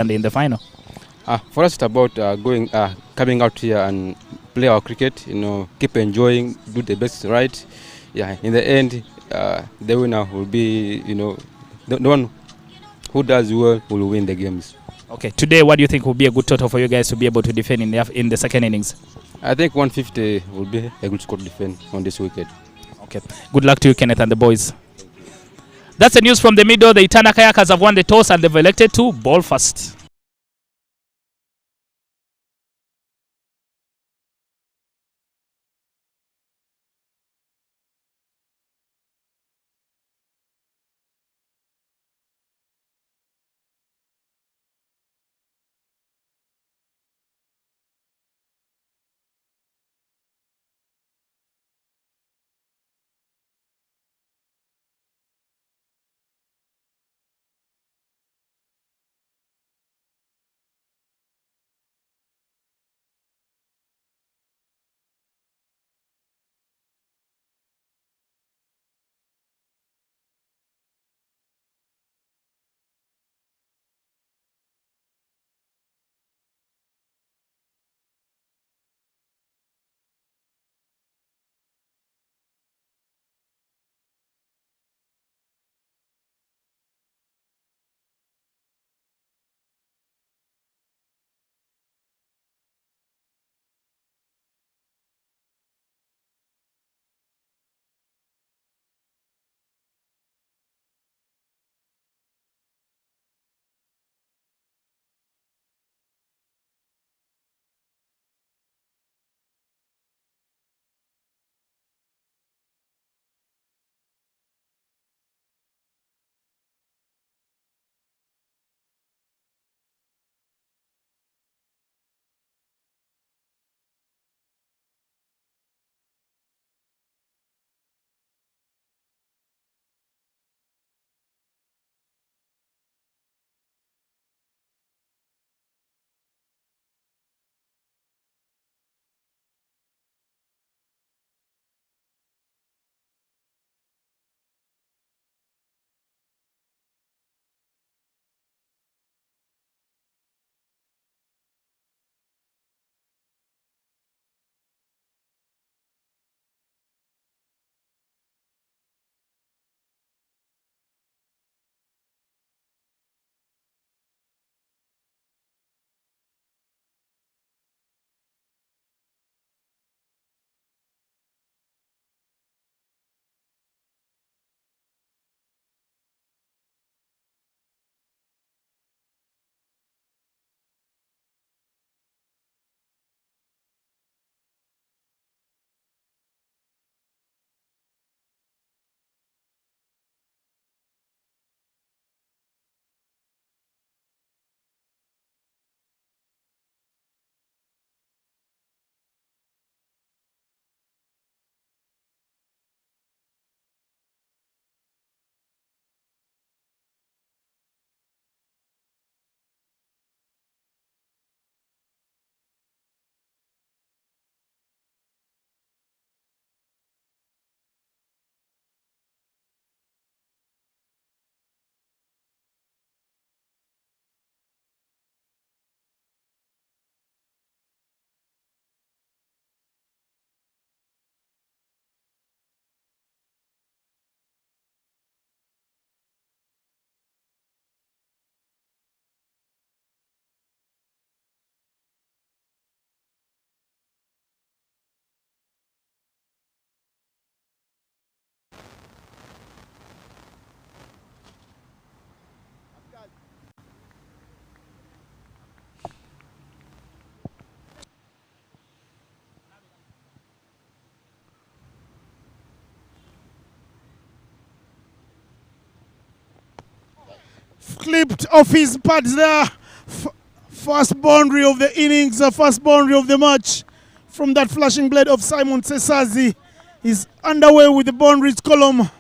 and in the final? For us, it's about coming out here and play our cricket. Keep enjoying, do the best right. Yeah, in the end, the winner will be, the one who does well will win the games. Okay, today what do you think will be a good total for you guys to be able to defend in the second innings? I think 150 will be a good score to defend on this wicket. Okay, good luck to you, Kenneth, and the boys. That's the news from the middle. The Itanda Kayakas have won the toss and they've elected to ball first. Clipped off his pads there. First boundary of the innings, first boundary of the match from that flashing blade of Simon Sesazi. Is underway with the boundaries column.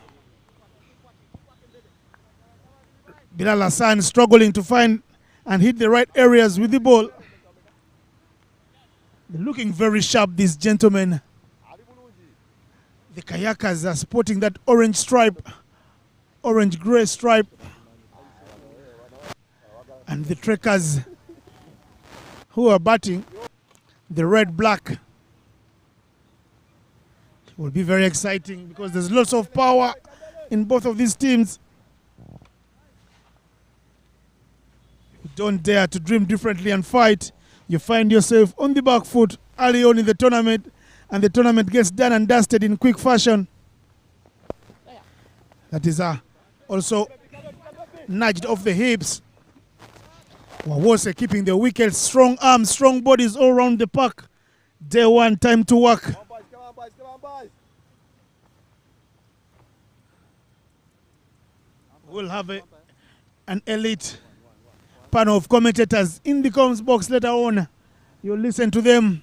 Bilal Hassan struggling to find and hit the right areas with the ball. They're looking very sharp, these gentlemen. The Kayakas are sporting that orange stripe, orange-gray stripe. And the Trekkers who are batting, the red-black, will be very exciting because there's lots of power in both of these teams. You don't dare to dream differently and fight. You find yourself on the back foot early on in the tournament, and the tournament gets done and dusted in quick fashion. That is also nudged off the hips. Wawose keeping the wickets, strong arms, strong bodies all around the park. Day one, time to work. Come on, boys. We'll have an elite panel of commentators in the comms box later on. You'll listen to them.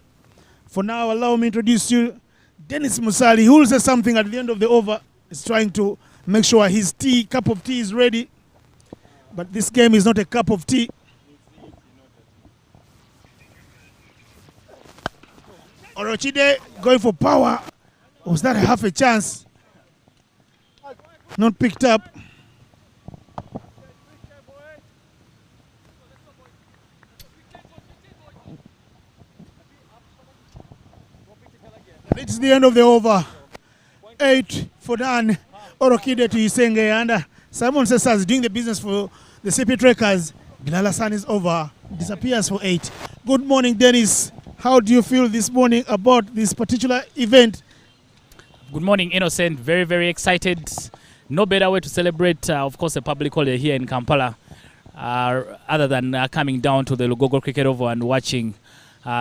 For now, allow me to introduce you Dennis Musali, who will say something at the end of the over. He's trying to make sure his cup of tea is ready. But this game is not a cup of tea. Orochide going for power. Was that half a chance? Not picked up. It's the end of the over. 8 for none. Orokide to Isenge, and Simon Sessas doing the business for the Sipi Trekkers. Bilala San is over. Disappears for 8. Good morning, Dennis. How do you feel this morning about this particular event? Good morning, Innocent. Very, very excited. No better way to celebrate, of course, a public holiday here in Kampala, other than coming down to the Lugogo Cricket Oval and watching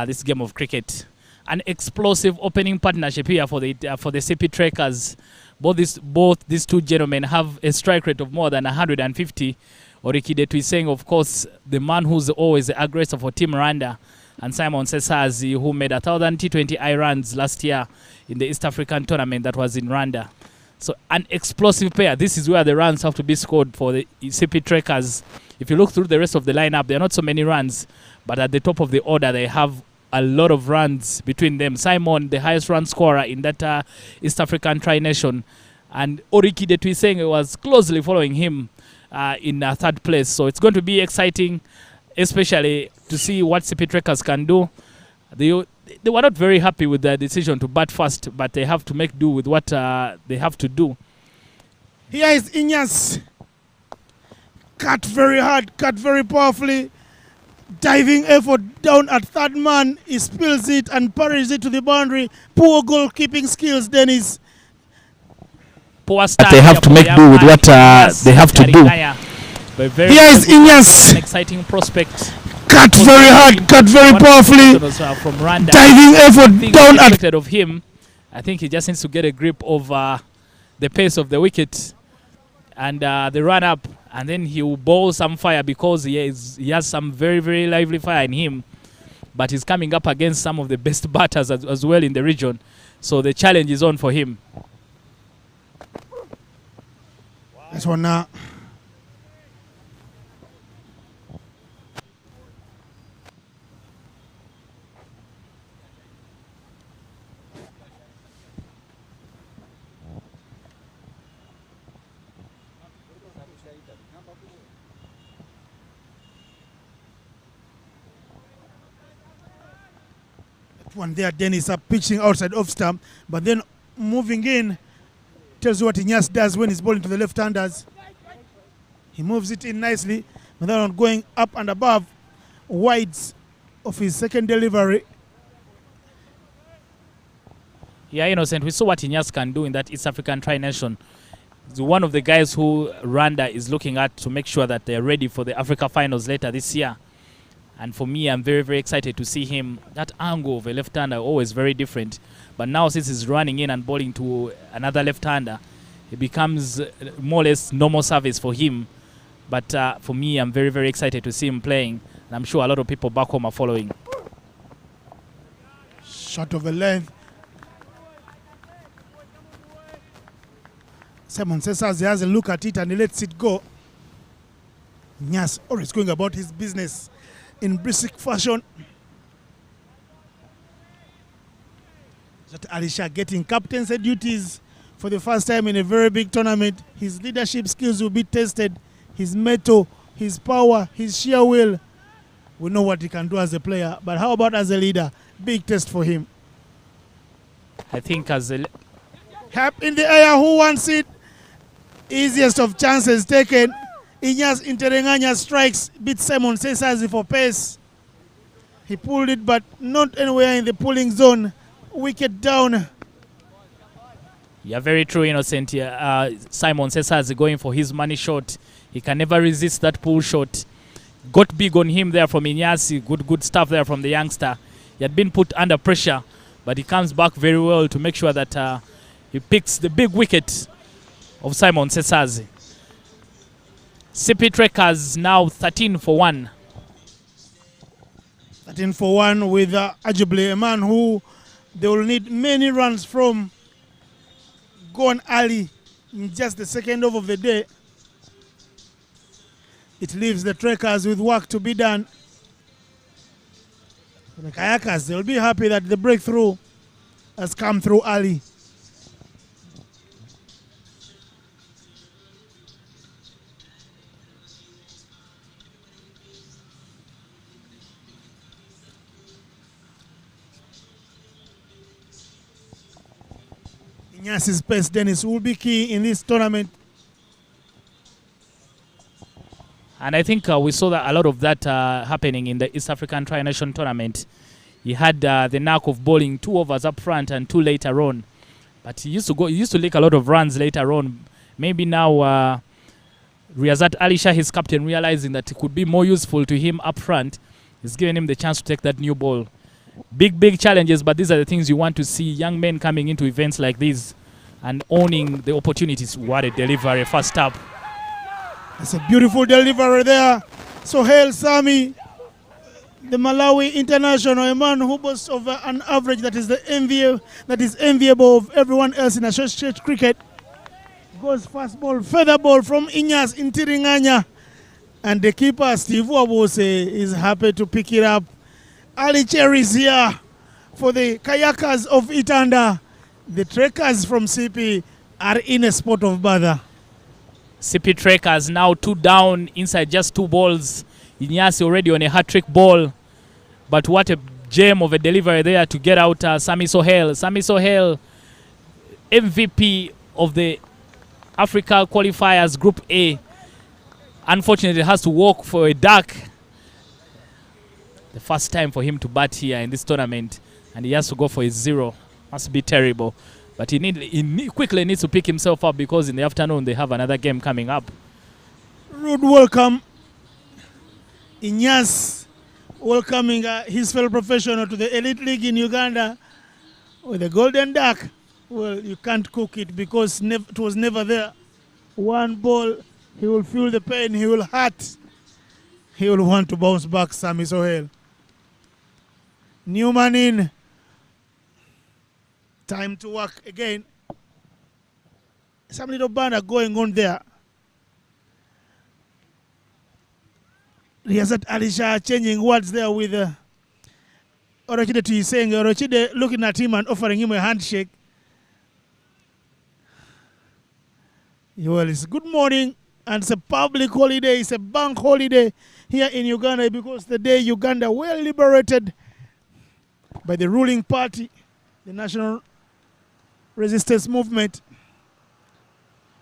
this game of cricket. An explosive opening partnership here for the Sipi Trekkers. Both these two gentlemen have a strike rate of more than 150. Orikide Tuiseng, of course, the man who's always the aggressor for Team Rwanda, and Simon Sesazi, who made 1,000 T20I runs last year in the East African tournament that was in Rwanda. So an explosive pair. This is where the runs have to be scored for the Sipi Trekkers. If you look through the rest of the lineup, there are not so many runs, but at the top of the order, they have a lot of runs between them. Simon, the highest run scorer in that East African tri-nation, and Orikide Tuiseng was closely following him in third place. So it's going to be exciting, especially to see what Sipi Trekkers can do. They were not very happy with their decision to bat first, but they have to make do with what they have to do. Here is Inyas. Cut very hard, cut very powerfully. Diving effort down at third man. He spills it and parries it to the boundary. Poor goalkeeping skills, Dennis. Poor start. They have to make do with what they have to do. Here is Inyas. An exciting prospect. Cut very hard, cut very powerfully. From Rwanda. Diving effort down at of him. I think he just needs to get a grip of the pace of the wicket and the run up, and then he will bowl some fire because he has some very, very lively fire in him. But he's coming up against some of the best batters as well in the region. So the challenge is on for him. This one now. One there, Dennis up pitching outside off stump, but then moving in tells you what Inyas does when he's bowling to the left-handers. He moves it in nicely, but then going up and above wides of his second delivery. Yeah, Innocent, we saw what Inyas can do in that East African tri-nation. He's one of the guys who Rwanda is looking at to make sure that they're ready for the Africa finals later this year. And for me, I'm very, very excited to see him. That angle of a left-hander, always very different. But now since he's running in and bowling to another left-hander, it becomes more or less normal service for him. But for me, I'm very, very excited to see him playing. And I'm sure a lot of people back home are following. Shot of a length. Simon Sessas has a look at it and he lets it go. Nyas always going about his business in brisk fashion. That Alisha getting captaincy duties for the first time in a very big tournament. His leadership skills will be tested. His mettle his power, his sheer will. We know what he can do as a player, but how about as a leader? Big test for him. I think as a Hap in the air, who wants it? Easiest of chances taken. Inyas Interenganya strikes, beats Simon Sesazi for pace. He pulled it, but not anywhere in the pulling zone. Wicket down. Yeah, very true, Innocent. Simon Sesazi going for his money shot. He can never resist that pull shot. Got big on him there from Inyasi. Good stuff there from the youngster. He had been put under pressure, but he comes back very well to make sure that he picks the big wicket of Simon Sesazi. Sipi Trekkers now 13 for 1. 13 for 1 with arguably a man who they will need many runs from. Gone early in just the second over of the day. It leaves the Trekkers with work to be done. The Kayakas, they'll be happy that the breakthrough has come through early. Inyasi's pace, Dennis, will be key in this tournament. And I think we saw that a lot of that happening in the East African Tri-Nation tournament. He had the knack of bowling 2 overs up front and 2 later on. But he used to lick a lot of runs later on. Maybe now Riyazat Ali Shah, his captain, realizing that it could be more useful to him up front, is giving him the chance to take that new ball. Big challenges, but these are the things you want to see. Young men coming into events like these and owning the opportunities. What a delivery, first up. It's a beautiful delivery there. Sohail Sami, the Malawi international, a man who boasts of an average that is enviable of everyone else in associate cricket. Goes fast ball, feather ball from Inyas Intiringanya. And the keeper, Steve Wabose, is happy to pick it up. Ali Cherries here for the Kayakers of Itanda. The Trekkers from Sipi are in a spot of bother. Sipi Trekkers now 2 down inside just 2 balls. Inyasi already on a hat-trick ball. But what a gem of a delivery there to get out Sami Sohail. Sami Sohail, MVP of the Africa qualifiers Group A. Unfortunately, has to walk for a duck. The first time for him to bat here in this tournament, and he has to go for his 0. Must be terrible. But he quickly needs to pick himself up because in the afternoon they have another game coming up. Rude welcome. Inyas welcoming his fellow professional to the Elite League in Uganda with the Golden Duck. Well, you can't cook it because it was never there. One ball, he will feel the pain, he will hurt. He will want to bounce back, Sami Sohail. Newman in. Time to work again. Some little banner going on there. Riyazat Ali Shah changing words there with Orochide to his saying, Orochide looking at him and offering him a handshake. Well, it's good morning, and it's a public holiday, it's a bank holiday here in Uganda because the day Uganda were liberated by the ruling party, the National Resistance Movement,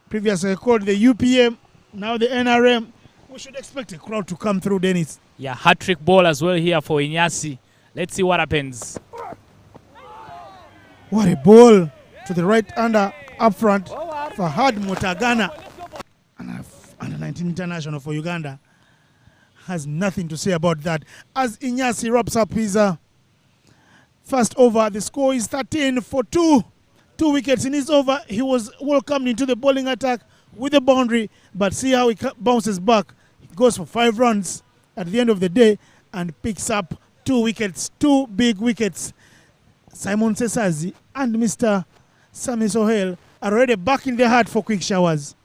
previously called the UPM, now the NRM. We should expect a crowd to come through, Dennis. Yeah, hat-trick ball as well here for Inyasi. Let's see what happens. What a ball to the right under up front. Fahad Mutagana, under 19 international for Uganda, has nothing to say about that. As Inyasi wraps up his first over, the score is 13 for 2. 2 wickets in his over. He was welcomed into the bowling attack with a boundary, but see how he bounces back. He goes for 5 runs at the end of the day and picks up 2 wickets, 2 big wickets. Simon Sesazi and Mr. Sami Sohail are already back in the heart for quick showers.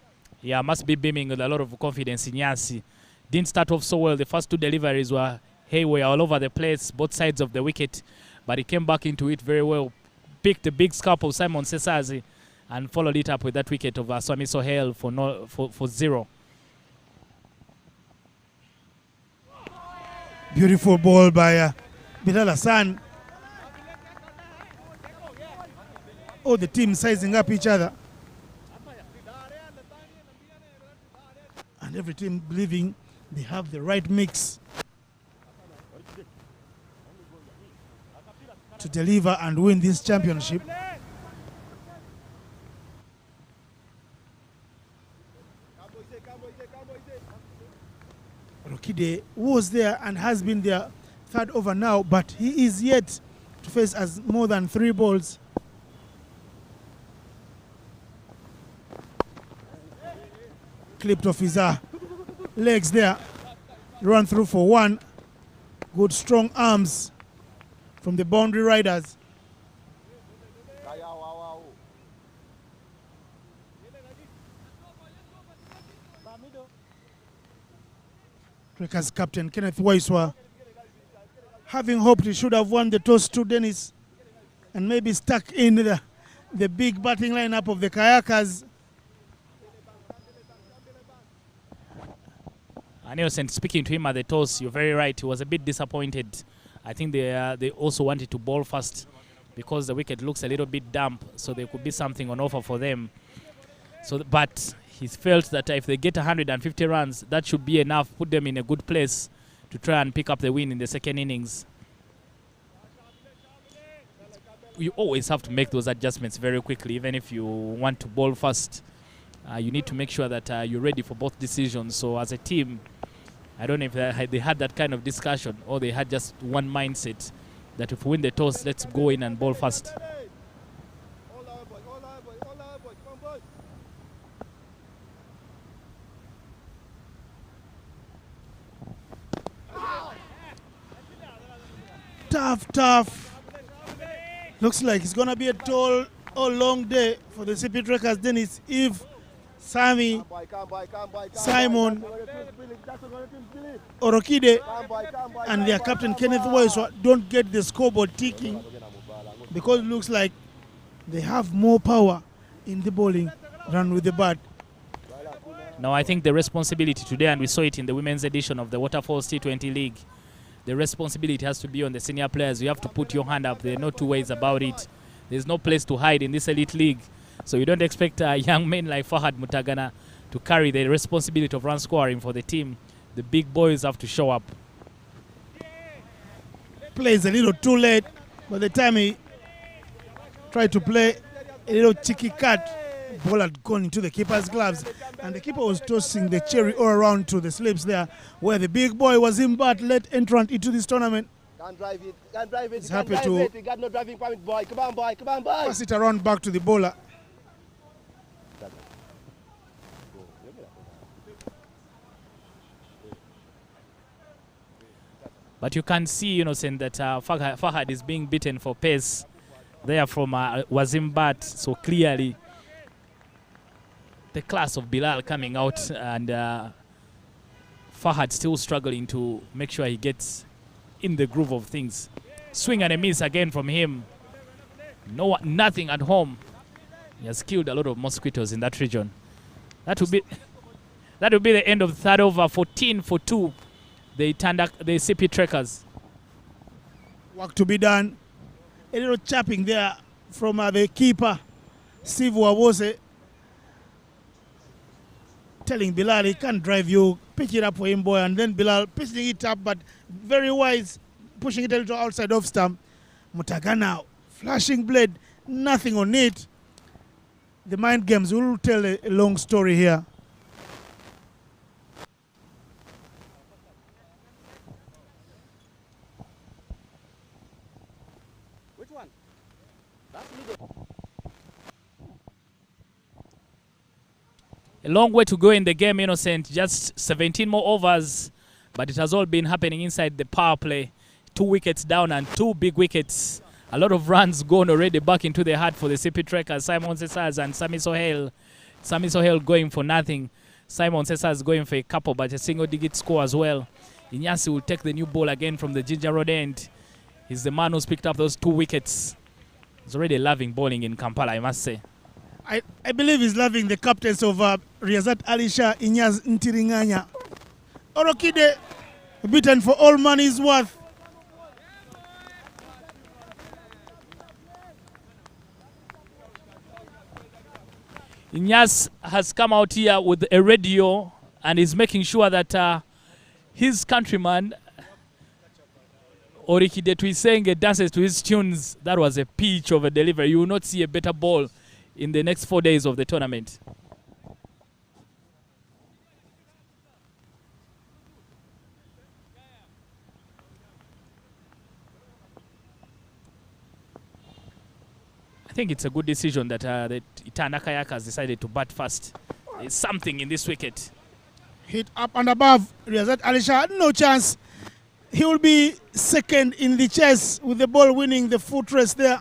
Yeah, must be beaming with a lot of confidence in Inyasi. Didn't start off so well. The first 2 deliveries were haywire all over the place, both sides of the wicket, but he came back into it very well. Picked the big scalp of Simon Sesazi and followed it up with that wicket of Sami Sohail for 0. Beautiful ball by Bilal Hassan. All the teams sizing up each other. And every team believing they have the right mix to deliver and win this championship. Rokide was there and has been there third over now, but he is yet to face as more than 3 balls. Clipped off his legs there. Run through for 1. Good strong arms from the boundary riders. Kayakas captain Kenneth Waiswa, having hoped he should have won the toss to Dennis and maybe stuck in the big batting lineup of the Kayakas. And Innocent, speaking to him at the toss, you're very right. He was a bit disappointed. I think they also wanted to bowl fast because the wicket looks a little bit damp, so there could be something on offer for them. But he felt that if they get 150 runs, that should be enough, put them in a good place to try and pick up the win in the second innings. You always have to make those adjustments very quickly, even if you want to bowl fast. You need to make sure that you're ready for both decisions. So as a team, I don't know if they had that kind of discussion or they had just one mindset that if we win the toss, let's go in and bowl fast. Tough. Looks like it's going to be a tall or long day for the Sipi Trackers, Dennis, if Sammy, Simon, Orokide, and their captain Kenneth Waiswa don't get the scoreboard ticking, because it looks like they have more power in the bowling than with the bat. Now I think the responsibility today, and we saw it in the women's edition of the Waterfalls T20 League, the responsibility has to be on the senior players. You have to put your hand up. There are no two ways about it. There's no place to hide in this elite league. So you don't expect young men like Fahad Mutagana to carry the responsibility of run scoring for the team. The big boys have to show up. Plays a little too late. By the time he tried to play a little cheeky cut, ball had gone into the keeper's gloves, and the keeper was tossing the cherry all around to the slips there, where the big boy was in bat, late entrant into this tournament. Can't drive it, can't drive it, He's happy to we got no driving permit, boy. Come on, boy, come on, boy. pass it around back to the bowler. But you can see, Innocent, that Fahad is being beaten for pace there from Wazim Bat. So clearly the class of Bilal coming out, and Fahad still struggling to make sure he gets in the groove of things. Swing and a miss again from him. Nothing at home. He has killed a lot of mosquitoes in that region. That will be the end of the third over. 14 for 2. The Itanda, the Sipi Trackers. Work to be done. A little chapping there from the keeper, Steve Wawose, telling Bilal he can't drive you, pick it up for him, boy, and then Bilal pitching it up, but very wise, pushing it a little outside off stump. Mutagana, flashing blade, nothing on it. The mind games will tell a long story here. Which one? A long way to go in the game, Innocent. Just 17 more overs, but it has all been happening inside the power play. 2 wickets down and 2 big wickets. A lot of runs gone already back into the heart for the Sipi Trackers. Simon Cesars and Sami Sohail. Sami Sohail going for nothing. Simon Cesars going for a couple, but a single-digit score as well. Inyasi will take the new ball again from the Ginger Road end. He's the man who's picked up those 2 wickets. He's already loving bowling in Kampala, I must say. I believe he's loving the captains of Riyazat Alisha, Inyas Ntiringanya. Orokide Beaten for all money's worth. Inyas has come out here with a radio and is making sure that his countryman Orikide Tuisenge dances to his tunes. That was a peach of a delivery. You will not see a better ball in the next 4 days of the tournament. I think it's a good decision that the Itanda Kayakas decided to bat first. There's something in this wicket. Hit up and above. Riyazat Alisha, no chance. He will be second in the chase with the ball winning the foot race there.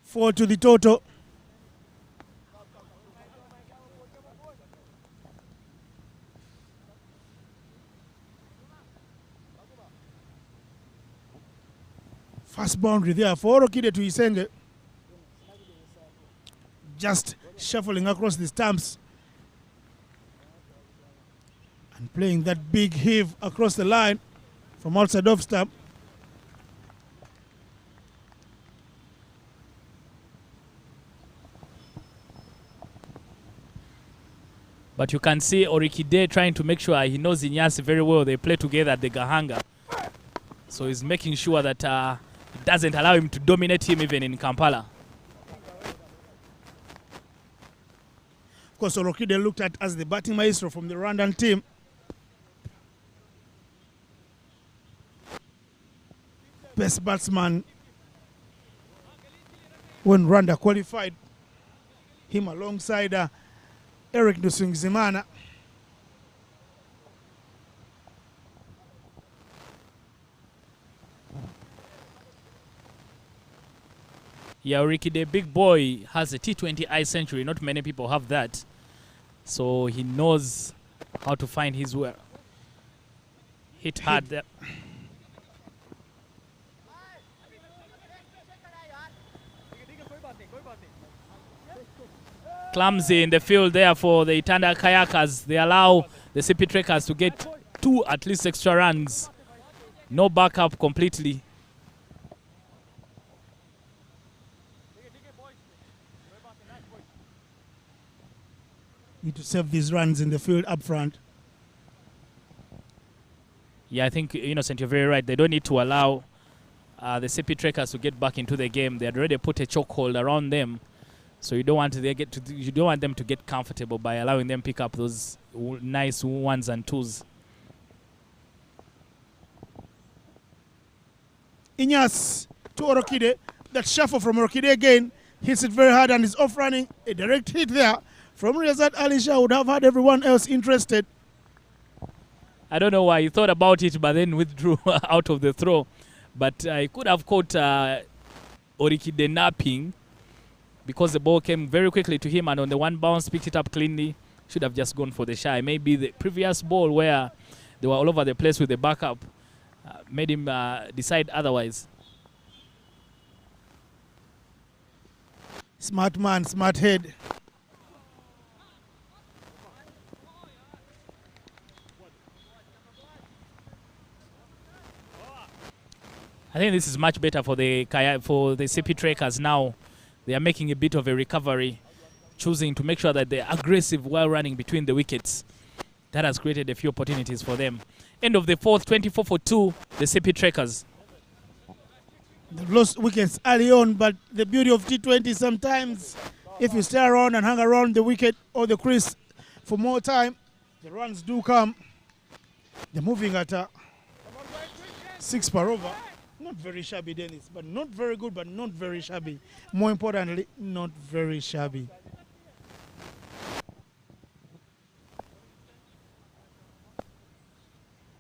4 to the total. First boundary there for Orokide Tuisenge. Just shuffling across the stumps and playing that big heave across the line from outside off stump. But you can see Orikide trying to make sure he knows Inyasi very well. They play together at the Gahanga. So he's making sure that it doesn't allow him to dominate him even in Kampala. Of course, Orokide looked at as the batting maestro from the Rwandan team. Best batsman when Rwanda qualified. Him alongside Eric Nusungizimana. Yeah, Orikide, big boy, has a T20 I century. Not many people have that. So he knows how to find his way. Hit hard there. Clumsy in the field there for the Itanda Kayakas. They allow the Sipi Trackers to get 2 at least extra runs. No backup completely. Need to save these runs in the field up front. Yeah, I think, Innocent, you're very right. They don't need to allow the Sipi Trackers to get back into the game. They had already put a chokehold around them. So you don't want them to get comfortable by allowing them pick up those nice 1s and 2s. Inyas to Orokide. That shuffle from Orokide again. Hits it very hard and is off running. A direct hit there from Riyazat Alisha would have had everyone else interested. I don't know why he thought about it but then withdrew out of the throw. But he could have caught Orikide napping because the ball came very quickly to him and on the one bounce picked it up cleanly. Should have just gone for the shy. Maybe the previous ball where they were all over the place with the backup made him decide otherwise. Smart man, smart head. I think this is much better for the Sipi Trackers now. They are making a bit of a recovery, choosing to make sure that they're aggressive while running between the wickets. That has created a few opportunities for them. End of the 4th, 24 for 2, the Sipi Trackers. They've lost wickets early on, but the beauty of T20 sometimes, if you stay around and hang around the wicket or the crease for more time, the runs do come. They're moving at 6 per over. Not very shabby, Dennis, but not very good, but not very shabby. More importantly, not very shabby.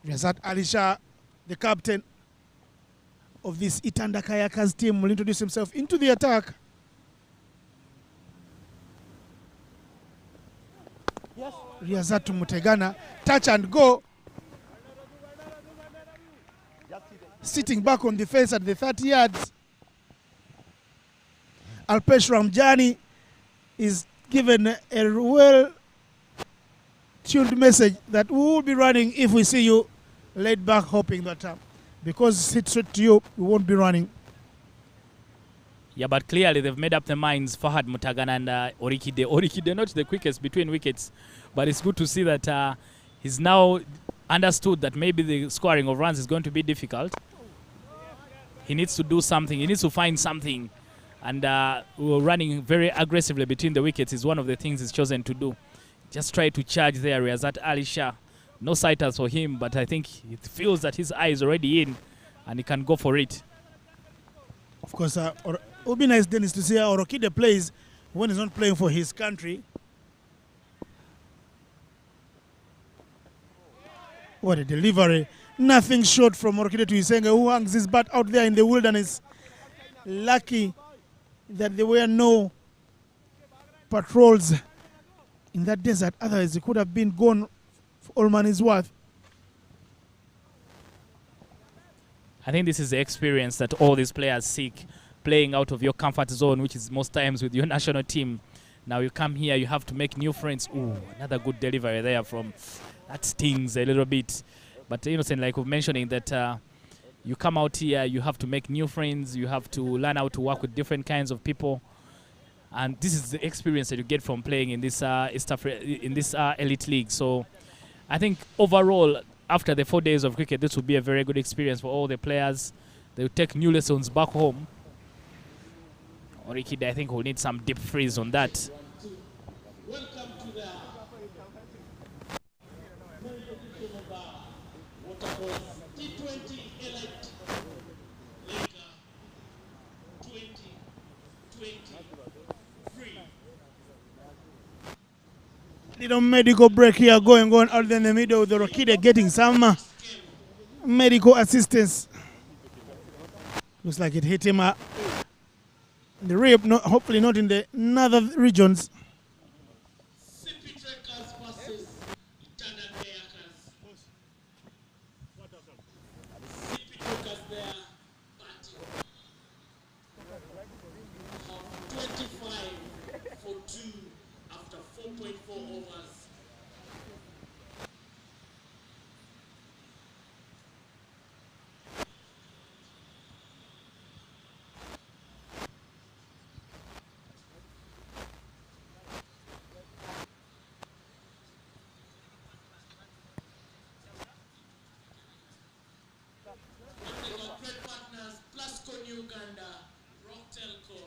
Riyazat Alisha, the captain of this Itanda Kayakas team, will introduce himself into the attack. Yes. Riyazat Mutegana, touch and go. Sitting back on the fence at the 30 yards. Alpesh Ramjani is given a well tuned message that we will be running if we see you laid back, hoping that because it's straight to you, we won't be running. Yeah, but clearly they've made up their minds, Fahad Mutagana and Orikide. Orikide not the quickest between wickets, but it's good to see that he's now understood that maybe the scoring of runs is going to be difficult. He needs to do something. He needs to find something. And running very aggressively between the wickets is one of the things he's chosen to do. Just try to charge the areas at Ali Shah. No sighters for him, but I think it feels that his eye is already in and he can go for it. Of course, it would be nice, Dennis, to see how Orokide plays when he's not playing for his country. What a delivery. Nothing short from Orokide to Isenga, who hangs his bat out there in the wilderness. Lucky that there were no patrols in that desert. Otherwise, he could have been gone for all money's worth. I think this is the experience that all these players seek, playing out of your comfort zone, which is most times with your national team. Now you come here, you have to make new friends. Ooh, another good delivery there from, that stings a little bit. But Innocent, like we're mentioning, that you come out here, you have to make new friends, you have to learn how to work with different kinds of people. And this is the experience that you get from playing in this elite league. So I think overall, after the 4 days of cricket, this will be a very good experience for all the players. They will take new lessons back home. Orikide, I think, will need some deep freeze on that. Welcome to the Waterfalls T20 Elite League 2023. Little medical break here going on out there in the middle with the Orokide getting some medical assistance. Looks like it hit him in the rib, hopefully not in the other regions. Sipi versus Itanda Kayakers. Sipi there, batting of 25 for 2 after 4.4 overs. Great partners, Uganda, Rock Telco,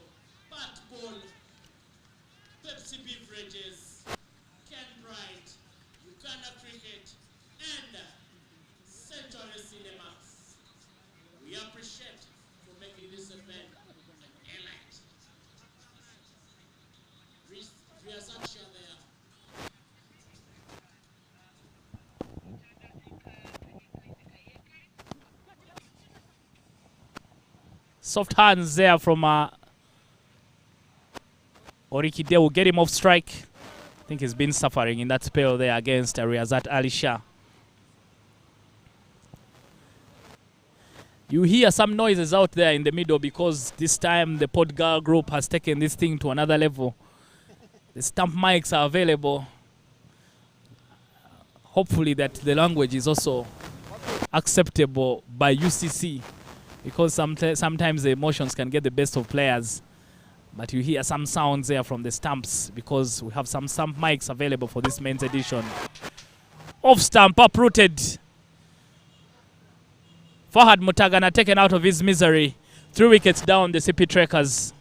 Pat Ball, Pepsi Beverages, Ken Bright, Uganda Cricket, and Century Cinemas. We appreciate for making this event an elite. Riazaksha there. Soft hands there from Orikide will get him off strike. I think he's been suffering in that spell there against Riazat Ali Shah. You hear some noises out there in the middle because this time the Podgal group has taken this thing to another level. The stamp mics are available. Hopefully that the language is also acceptable by UCC, because sometimes the emotions can get the best of players. But you hear some sounds there from the stamps because we have some stamp mics available for this men's edition. Off stamp, uprooted. Fahad Mutagana taken out of his misery. 3 wickets down, the Sipi Trackers.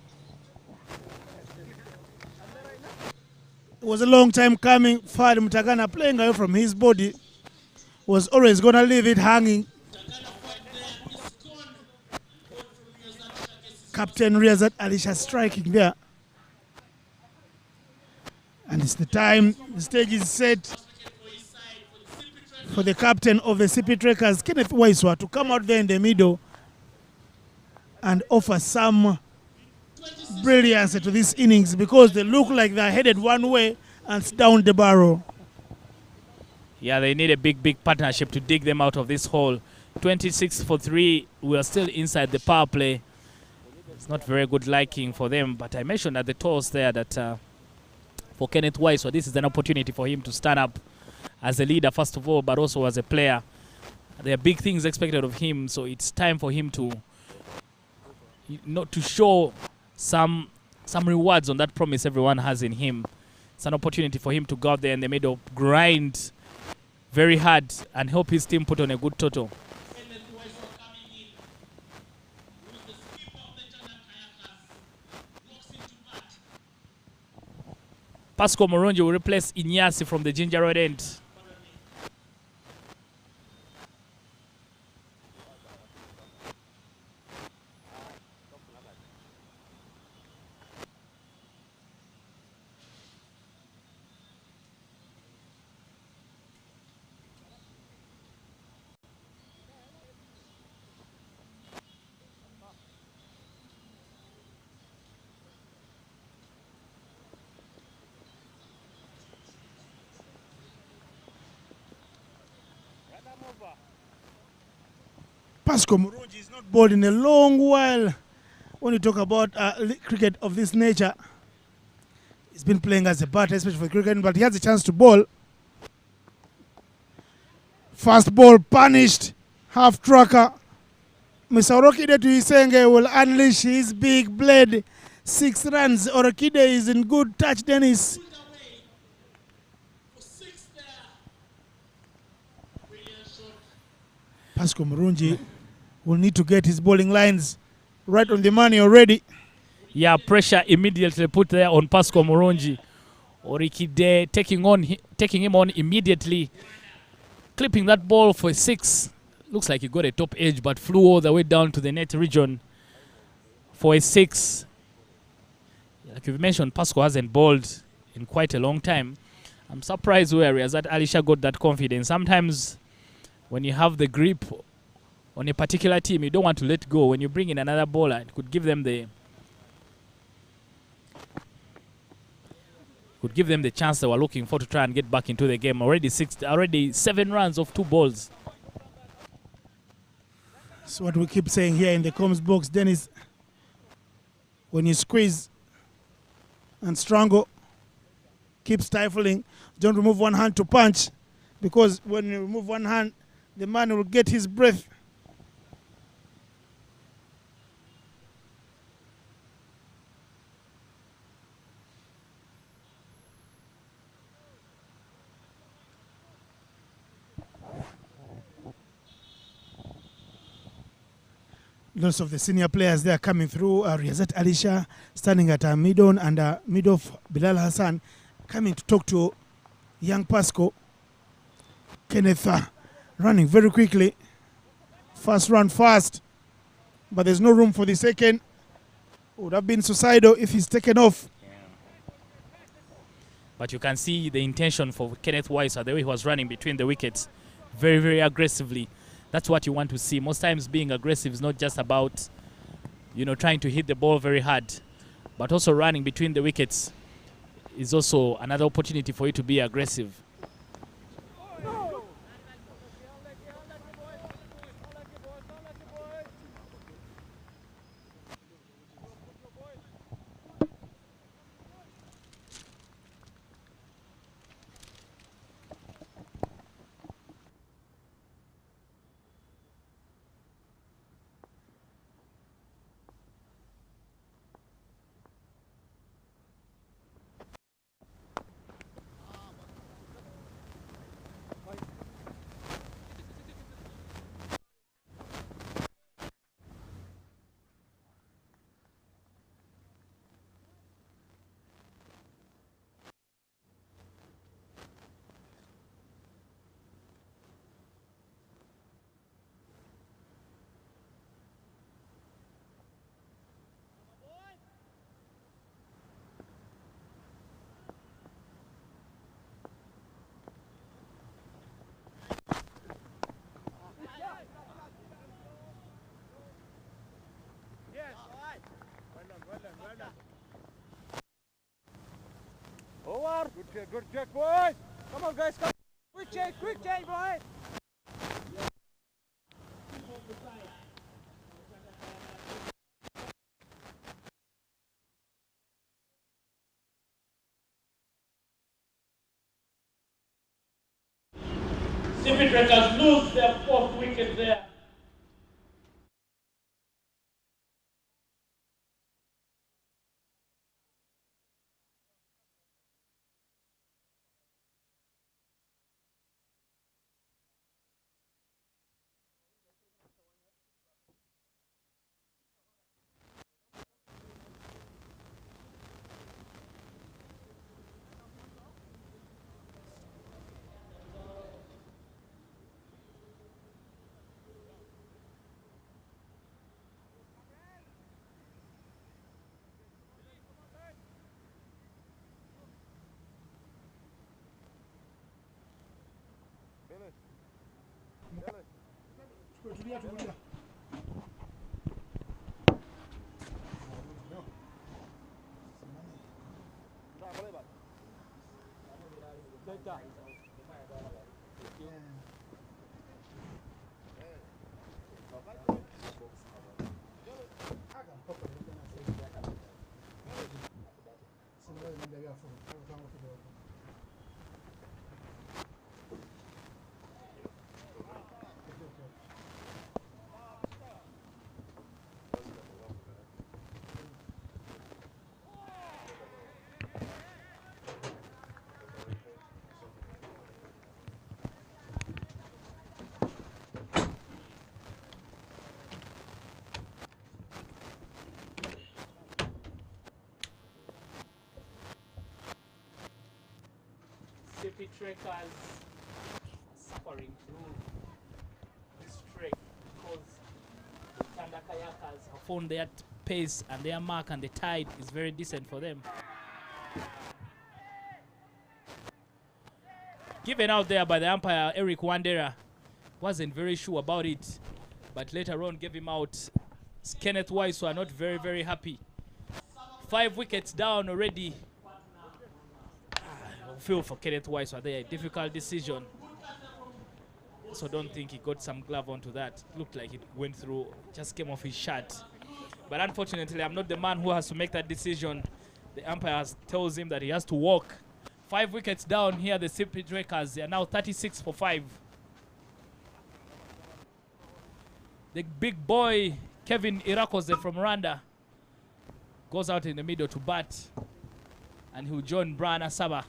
It was a long time coming. Fahad Mutagana playing away from his body was always going to leave it hanging. Captain Riazat Alisha striking there. And it's the time, the stage is set for the captain of the Sipi Trackers, Kenneth Waiswa, to come out there in the middle and offer some brilliance to this innings, because they look like they're headed one way and it's down the barrel. Yeah, they need a big partnership to dig them out of this hole. 26 for 3. We are still inside the power play. It's not very good liking for them, but I mentioned at the toss there that for Kenneth Weiss, so this is an opportunity for him to stand up as a leader, first of all, but also as a player. There are big things expected of him, so it's time for him to to show some rewards on that promise everyone has in him. It's an opportunity for him to go out there in the middle, grind very hard, and help his team put on a good total. Kenneth Waiso coming in. Who's the skipper of the Itanda Kayakas. Walks into bat. Pascal Moronji will replace Inyasi from the Ginger Road end. Pascal Murungi is not bowled in a long while. When you talk about cricket of this nature, he's been playing as a batter, especially for cricket, but he has a chance to bowl. Fast ball punished, half tracker. Mr. Orokide Tuisenge will unleash his big blade. 6 runs. Orokide is in good touch, Dennis. Pulled away for 6 there. Brilliant shot. Pascal Murungi will need to get his bowling lines right on the money already. Yeah, pressure immediately put there on Pascal Moronji. Orikide taking him on immediately, clipping that ball for a 6. Looks like he got a top edge, but flew all the way down to the net region for a 6. Like you've mentioned, Pascal hasn't bowled in quite a long time. I'm surprised where that Alisha got that confidence. Sometimes when you have the grip on a particular team, you don't want to let go. When you bring in another bowler, it could give them the chance they were looking for to try and get back into the game. Already 7 runs off 2 balls. That's what we keep saying here in the comms box, Dennis. When you squeeze and strangle, keep stifling. Don't remove one hand to punch, because when you remove one hand, the man will get his breath. Lots of the senior players there coming through. Riazat Alisha standing at mid-on, and mid-off Bilal Hassan coming to talk to young Pascal. Kenneth running very quickly. First run fast, but there's no room for the second. Would have been suicidal if he's taken off. But you can see the intention for Kenneth Weiser, the way he was running between the wickets, very, very aggressively. That's what you want to see. Most times being aggressive is not just about, trying to hit the ball very hard, but also running between the wickets is also another opportunity for you to be aggressive. Forward. Good check, boys. Come on, guys. Come. Quick change, boys. Sipi Trekkers lose their 4th wicket there. Sipi Trekkers suffering through this trek because the Itanda Kayakers have found their pace and their mark, and the tide is very decent for them. Given out there by the umpire, Eric Wandera wasn't very sure about it, but later on gave him out. Kenneth Weiss were not very happy. 5 wickets down already. Feel for Kenneth Weiss were there. Difficult decision. So don't think he got some glove onto that. Looked like it went through, just came off his shirt. But unfortunately, I'm not the man who has to make that decision. The umpire tells him that he has to walk. 5 wickets down here, the Sipi Trekkers. They are now 36 for 5. The big boy, Kevin Irakoze from Rwanda, goes out in the middle to bat. And he'll join Brian Asaba.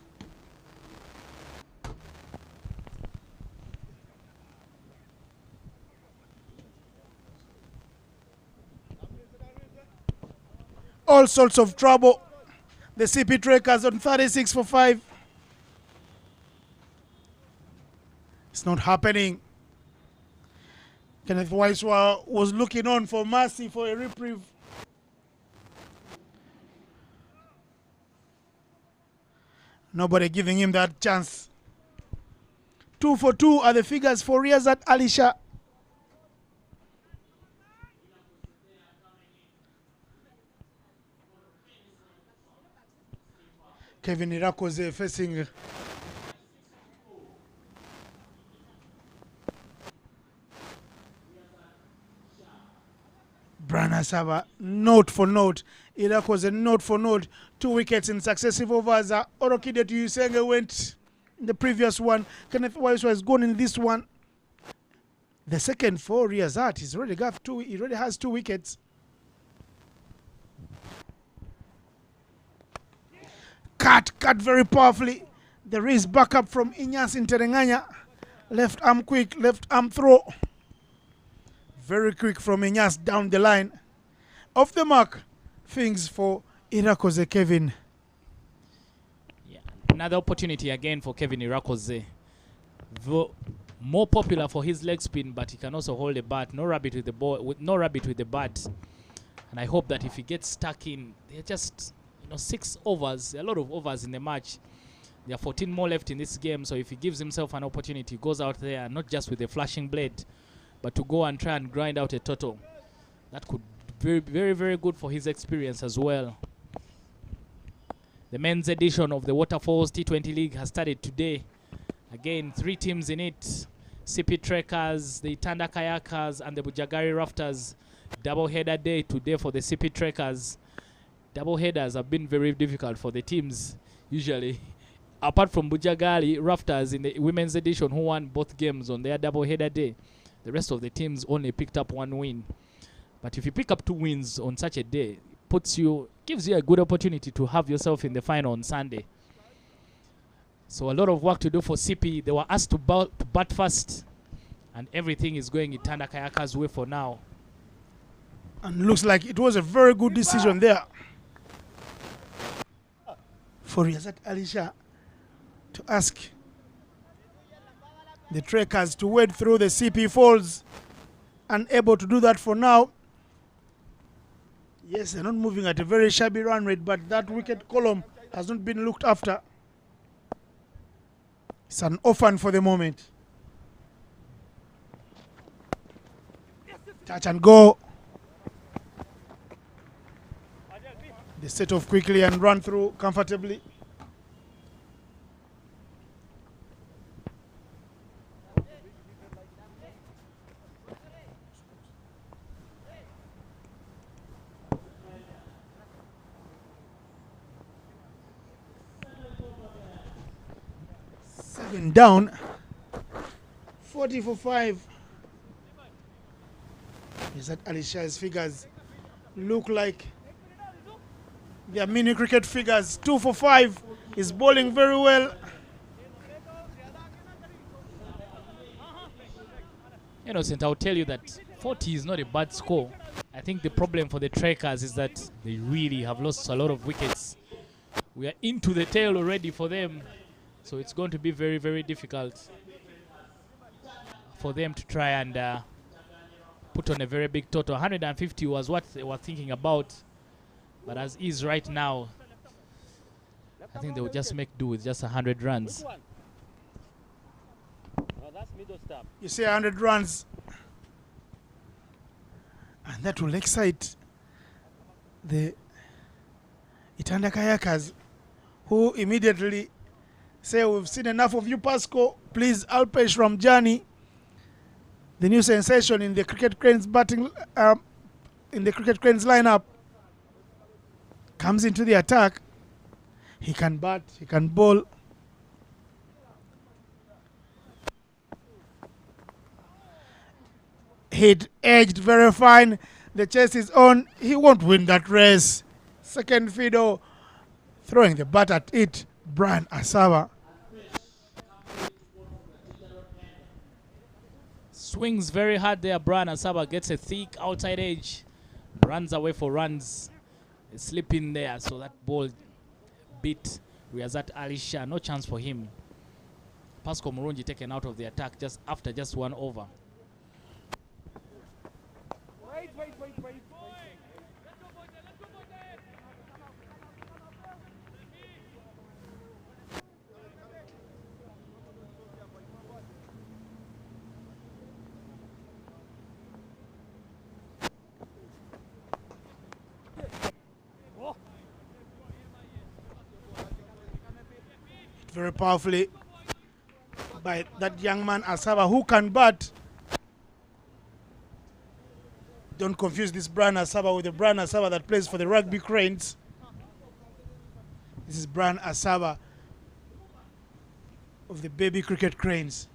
All sorts of trouble. The Sipi Trekkers on 36 for 5. It's not happening. Kenneth Weiss was looking on for mercy, for a reprieve. Nobody giving him that chance. 2 for 2 are the figures for Riyazat Alisha. Kevin Irakoze facing Brana Saba, note for note. Irakoze note for note. 2 wickets in successive overs. Orokide to Yusenge went in the previous one. Kenneth Weiss was gone in this one. The second for Riyazat, he already has 2 wickets. Cut very powerfully. There is backup from Inyas in Terenganya. Left arm quick, left arm throw. Very quick from Inyas down the line. Off the mark, things for Irakoze Kevin. Yeah, another opportunity again for Kevin Irakoze. More popular for his leg spin, but he can also hold a bat. No rabbit with the ball, no rabbit with the bat. And I hope that if he gets stuck in, they're just 6 overs, a lot of overs in the match. There are 14 more left in this game, so if he gives himself an opportunity, he goes out there, not just with a flashing blade, but to go and try and grind out a total. That could be very good for his experience as well. The men's edition of the Waterfalls T20 League has started today. Again, 3 teams in it. Sipi Trekkers, the Itanda Kayakers, and the Bujagari Rafters. Double-header day today for the Sipi Trekkers. Double headers have been very difficult for the teams. Usually apart from Bujagali Rafters in the women's edition, who won both games on their double-header day, the rest of the teams only picked up 1 win. But if you pick up 2 wins on such a day, gives you a good opportunity to have yourself in the final on Sunday. So a lot of work to do for Sipi. They were asked to bat first, and everything is going Itanda Kayakas' way for now. And looks like it was a very good decision there for Yazat Alisha to ask the trekkers to wade through the CP folds. Unable to do that for now. Yes, they're not moving at a very shabby run rate, but that wicket column has not been looked after. It's an orphan for the moment. Touch and go. They set off quickly and run through comfortably. Down 40 for 5. Is that Alisha's figures look like their mini cricket figures? 2 for 5. Is bowling very well. Innocent, I'll tell you that 40 is not a bad score. I think the problem for the Trekkers is that they really have lost a lot of wickets. We are into the tail already for them. So it's going to be very, very difficult for them to try and put on a very big total. 150 was what they were thinking about. But as is right now, I think they will just make do with just 100 runs. You say 100 runs. And that will excite the Itanda Kayakas, who immediately say, we've seen enough of you, Pasco. Please, Alpesh from Johnny, the new sensation in the Cricket Cranes batting, in the Cricket Cranes lineup, comes into the attack. He can bat, he can bowl. Hit edged very fine. The chase is on. He won't win that race. Second fiddle, throwing the bat at it. Brian Asaba swings very hard there. Brian Asaba gets a thick outside edge, runs away for runs, slip in there. So that ball beat Riazat Alisha. No chance for him. Pasco Murungi taken out of the attack just after just 1 over. Wait. Very powerfully by that young man Asaba, who can bat. Don't confuse this Brian Asaba with the Brian Asaba that plays for the Rugby Cranes. This is Brian Asaba of the Baby Cricket Cranes.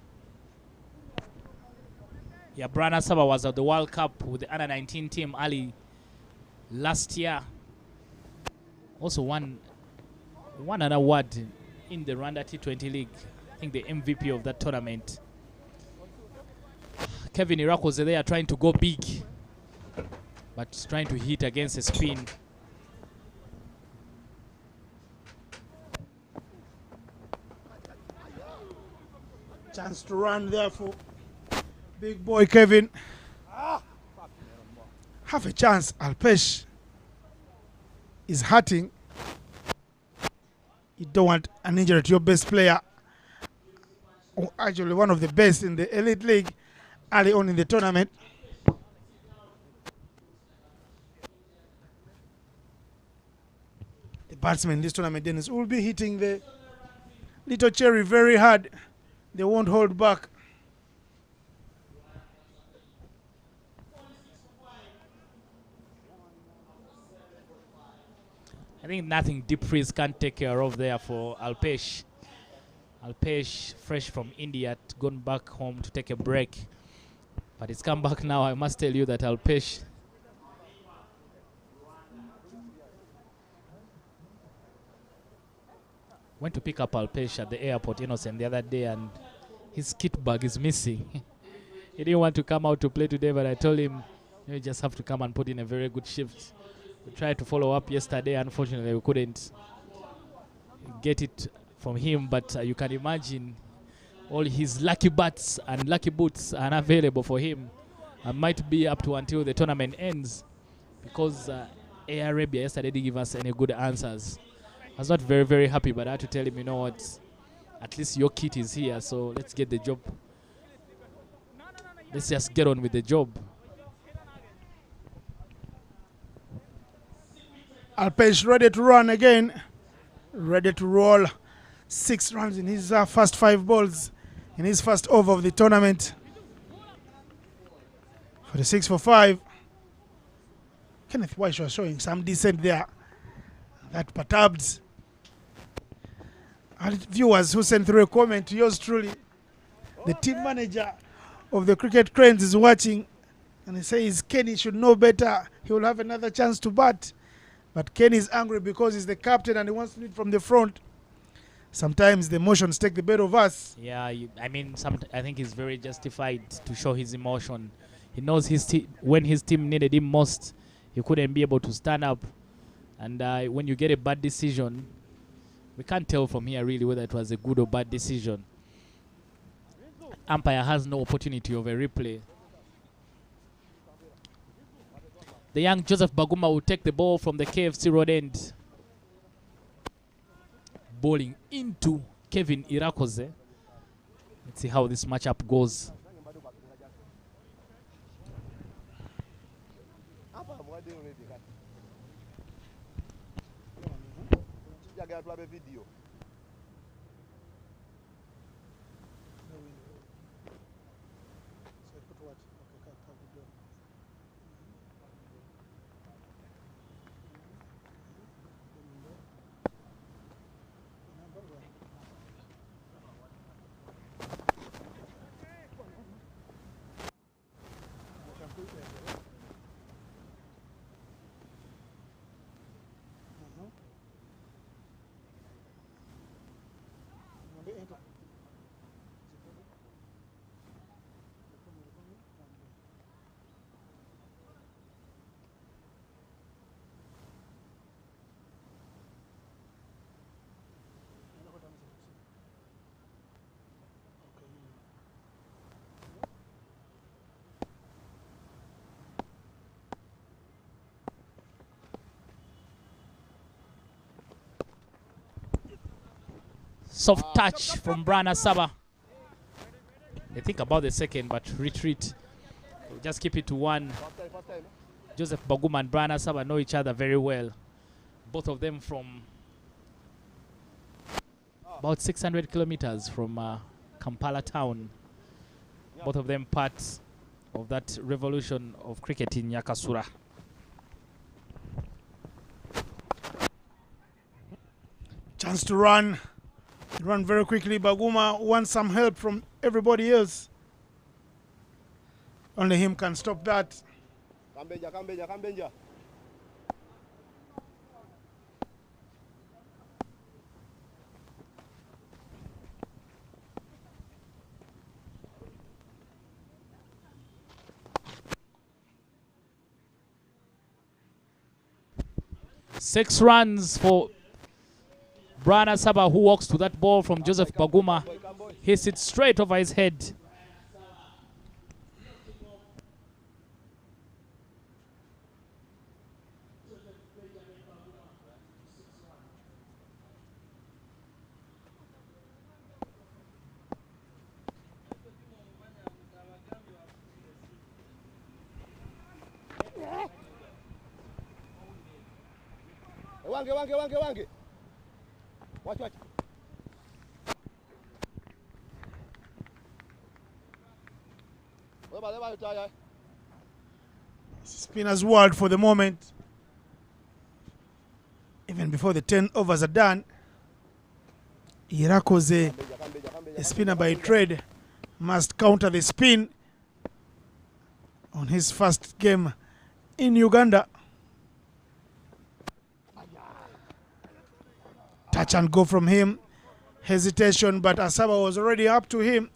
Yeah, Brian Asaba was at the World Cup with the under-19 team early last year. Also won an award in the Rwanda T20 League. I think the MVP of that tournament. Kevin Iraq was there trying to go big, but trying to hit against a spin. Chance to run there for big boy Kevin. Have a chance. Alpesh is hurting. You don't want an injury to your best player. Or actually one of the best in the Elite League early on in the tournament. The batsmen in this tournament, Dennis, will be hitting the little cherry very hard. They won't hold back. I think nothing deep freeze can't take care of there for Alpesh. Alpesh, fresh from India, gone back home to take a break. But it's come back now. I must tell you that Alpesh went to pick up Alpesh at the airport, Innocent, the other day, and his kit bag is missing. He didn't want to come out to play today, but I told him, you just have to come and put in a very good shift. We tried to follow up yesterday. Unfortunately, we couldn't get it from him, but you can imagine all his lucky bats and lucky boots are available for him and might be up to until the tournament ends, because Air Arabia yesterday didn't give us any good answers. I was not very, very happy, but I had to tell him, you know what, at least your kit is here, so let's get the job. Let's just get on with the job. Alpesh ready to run again. Ready to roll. 6 runs in his first 5 balls in his first over of the tournament. For the 6 for 5. Kenneth Weish was showing some descent there. That perturbed our viewers who sent through a comment to yours truly. The team manager of the Cricket Cranes is watching, and he says Kenny should know better. He will have another chance to bat. But Kenny is angry because he's the captain and he wants to lead from the front. Sometimes the emotions take the better of us. Yeah, I mean, I think he's very justified to show his emotion. He knows when his team needed him most, he couldn't be able to stand up. And when you get a bad decision, we can't tell from here really whether it was a good or bad decision. Umpire has no opportunity of a replay. The young Joseph Baguma will take the ball from the KFC road end. Bowling into Kevin Irakoze. Let's see how this matchup goes. Soft touch from Brana Saba. They think about the second, but retreat. We'll just keep it to 1. Joseph Baguma and Brana Saba know each other very well. Both of them from about 600 kilometers from Kampala town. Both of them parts of that revolution of cricket in Nyakasura. Chance to run. Run very quickly. Baguma wants some help from everybody else. Only him can stop that. Kambenja. 6 runs for Brana Saba, who walks to that ball from Joseph Baguma. Hits it straight over his head. Wange. Watch. Spinner's world for the moment. Even before the 10 overs are done, Irakoze A spinner by trade must counter the spin on his first game in Uganda. Touch and go from him. Hesitation, but Asaba was already up to him.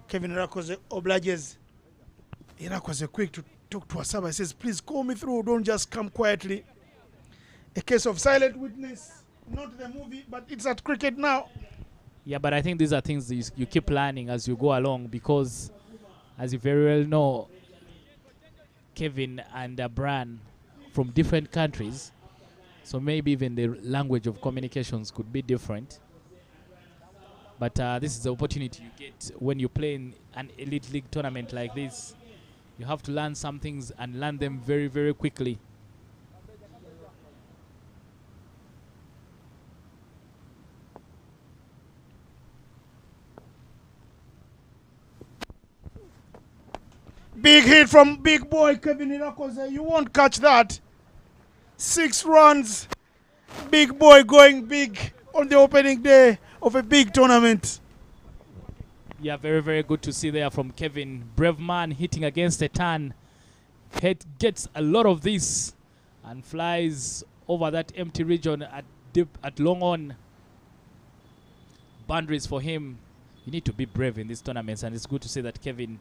Kevin Irakoze obliges. Irakoze quick to talk to Asaba. He says, please call me through. Don't just come quietly. A case of silent witness. Not the movie, but it's at cricket now. Yeah, but I think these are things you keep learning as you go along, because as you very well know, Kevin and Bran from different countries, so maybe even the language of communications could be different. But this is the opportunity you get when you play in an elite league tournament like this. You have to learn some things and learn them very, very quickly. Big hit from big boy Kevin Irakoze. You won't catch that. 6 runs. Big boy going big on the opening day of a big tournament. Yeah, very, very good to see there from Kevin. Brave man hitting against a turn. Head gets a lot of this and flies over that empty region at long on. Boundaries for him. You need to be brave in these tournaments, and it's good to see that Kevin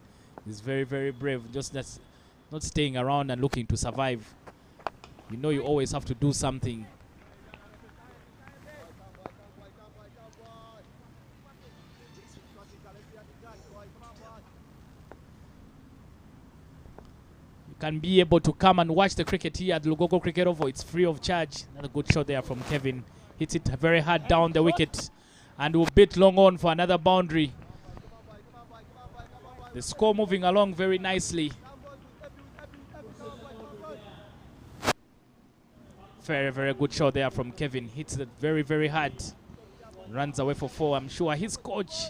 is very, very brave. Just that's not staying around and looking to survive. You know you always have to do something. You can be able to come and watch the cricket here at Lugogo Cricket Oval. It's free of charge. Another good shot there from Kevin. Hits it very hard down the wicket and will beat long on for another boundary. The score moving along very nicely. Very, very good shot there from Kevin. Hits it very, very hard. Runs away for 4. I'm sure his coach,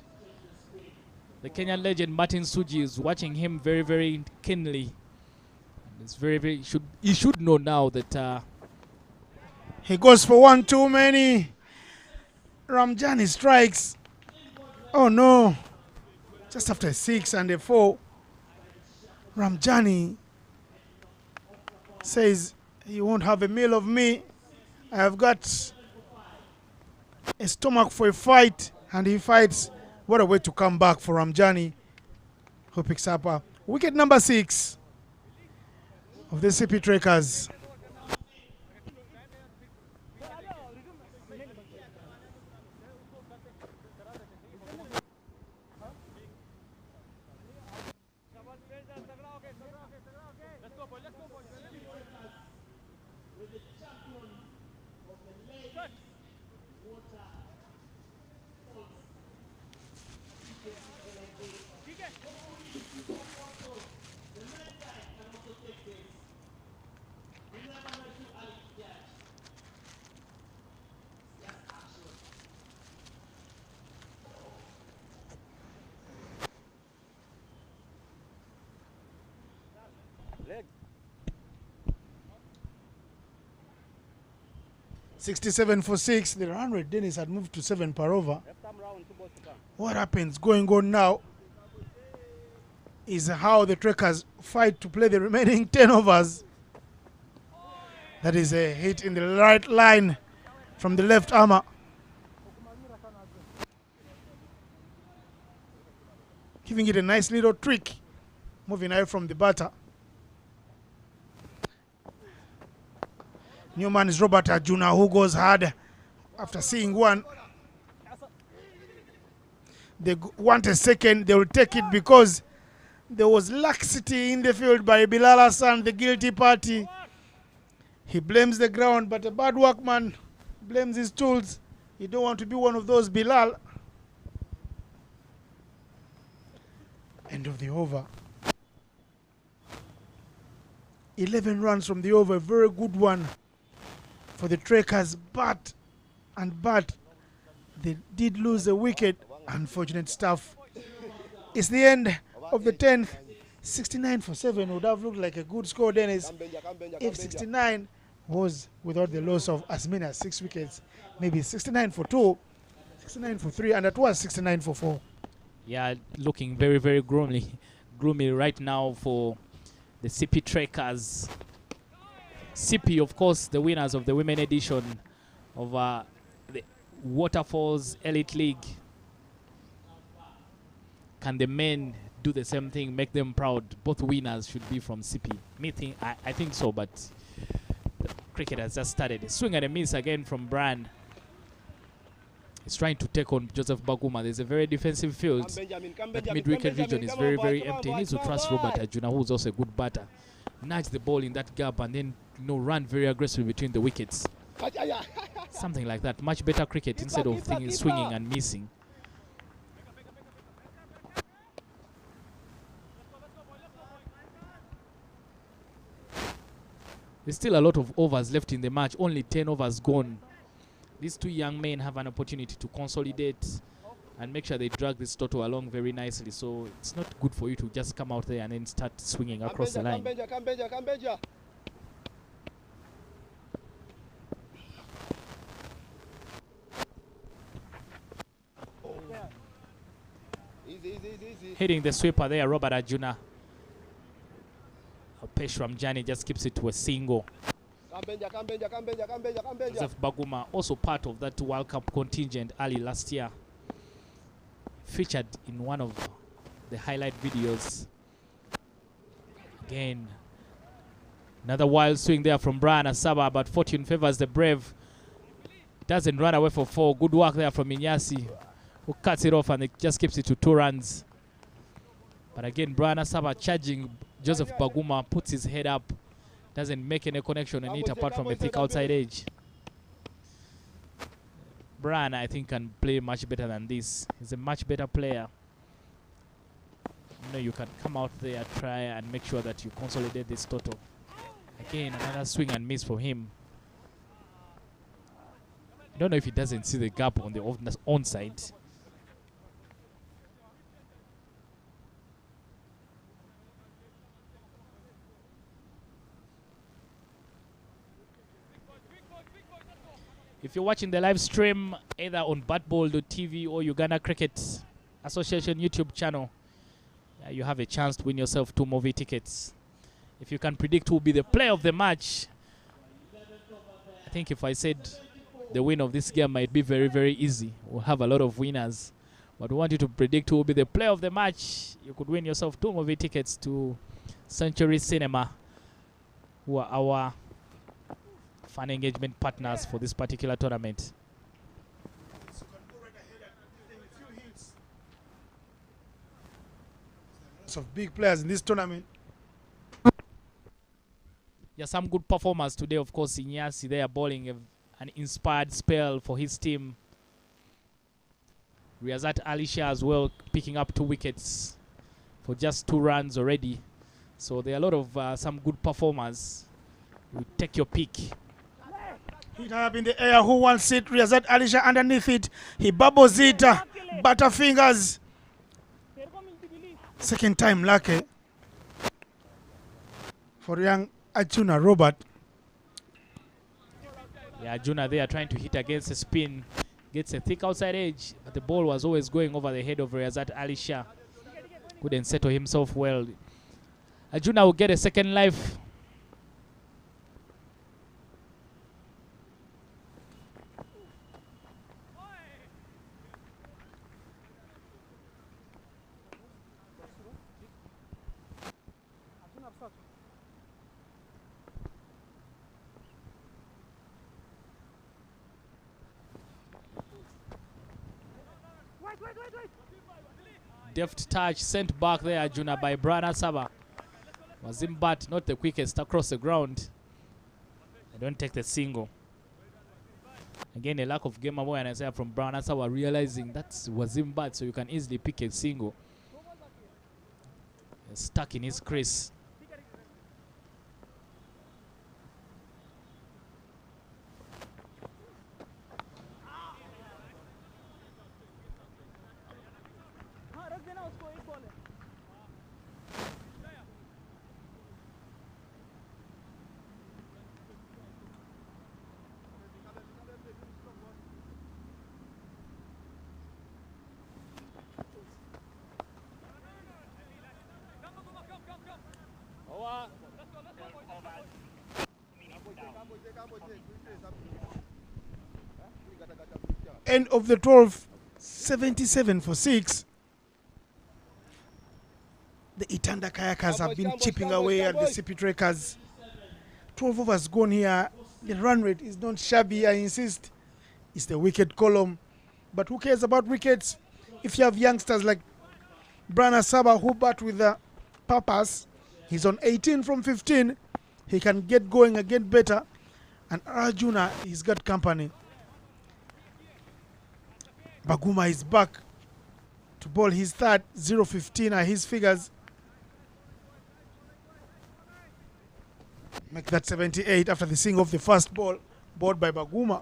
the Kenyan legend Martin Suji, is watching him very, very keenly. It's very, very he should know now that he goes for 1 too many. Ramjani strikes. Oh no. Just after a 6 and a 4, Ramjani says, you won't have a meal of me. I have got a stomach for a fight, and he fights. What a way to come back for Ramjani, who picks up wicket number 6 of the Sipi Trackers. Leg. 67 for 6. The run rate, Dennis, had moved to 7 per over. Left arm round, 2 balls to come. What happens going on now is how the Trackers fight to play the remaining 10 overs. That is a hit in the right line from the left armour. Giving it a nice little trick. Moving away from the batter. New man is Robert Ajuna, who goes hard after seeing one. They want a second. They will take it because there was laxity in the field by Bilal Hassan, the guilty party. He blames the ground, but a bad workman blames his tools. You don't want to be one of those, Bilal. End of the over. 11 runs from the over, a very good one for the Trackers, but they did lose a wicket. Unfortunate stuff. It's the end of the 10th. 69 for 7 would have looked like a good score, Dennis, if 69 was without the loss of as many as 6 wickets. Maybe 69 for 2, 69 for 3, and it was 69 for 4. Yeah, looking very, very gloomy right now for the Sipi Trackers. Sipi, of course, the winners of the women edition of the Waterfalls Elite League. Can the men do the same thing, make them proud? Both winners should be from Sipi. I think so, but the cricket has just started. Swing and a miss again from Brian. He's trying to take on Joseph Baguma. There's a very defensive field. That mid-wicket region is very, very empty. He needs to trust Robert Ajuna, who's also a good batter. Nudge the ball in that gap and then run very aggressively between the wickets. Something like that. Much better cricket instead of swinging and missing. There's still a lot of overs left in the match. Only 10 overs gone. These two young men have an opportunity to consolidate and make sure they drag this total along very nicely. So it's not good for you to just come out there and then start swinging across the line. Easy. Hitting the sweeper there, Robert Ajuna. Pesh Ramjani just keeps it to a single. Joseph Baguma, also part of that World Cup contingent early last year. Featured in one of the highlight videos. Again, another wild swing there from Brian Asaba, but fortune favors the brave. Doesn't run away for 4. Good work there from Inyasi, who cuts it off and it just keeps it to 2 runs. But again, Brian Asaba charging Joseph Baguma, puts his head up, doesn't make any connection on it apart from a thick outside edge. Brian, I think, can play much better than this. He's a much better player. You can come out there, try and make sure that you consolidate this total. Again, another swing and miss for him. I don't know if he doesn't see the gap on the onside. If you're watching the live stream either on batball.tv or Uganda Cricket Association YouTube channel, you have a chance to win yourself 2 movie tickets. If you can predict who will be the player of the match, I think if I said the win of this game might be very, very easy. We'll have a lot of winners. But we want you to predict who will be the player of the match. You could win yourself 2 movie tickets to Century Cinema, who are our fan engagement partners for this particular tournament. Lots of big players in this tournament. Yeah, some good performers today. Of course, Inyasi there bowling an inspired spell for his team. Riazat Alisha as well, picking up 2 wickets for just 2 runs already. So there are a lot of some good performers. You take your pick. Hit up in the air. Who wants it? Riazat Alisha underneath it. He bubbles it. Butterfingers. Second time lucky for young Ajuna Robert. Yeah, Ajuna there trying to hit against a spin. Gets a thick outside edge, but the ball was always going over the head of Riazat Alisha. Couldn't settle himself well. Ajuna will get a second life. Deft touch sent back there, Ajuna, by Brana Saba. Wazimbat, not the quickest across the ground. They don't take the single. Again, a lack of game awareness here from Brana Saba, realizing that's Wazimbat, so you can easily pick a single. Stuck in his crease. End of the 12th, 77 for 6. The Itanda Kayakas have been chipping away at the Sipi Trackers. 12 overs gone here. The run rate is not shabby, I insist. It's the wicket column. But who cares about wickets? If you have youngsters like Brana Saba who bat with the purpose, he's on 18 from 15. He can get going and get better. And Arjuna, he's got company. Baguma is back to bowl his third. 0-15 are his figures. Make that 78 after the swing of the first ball bowled by Baguma.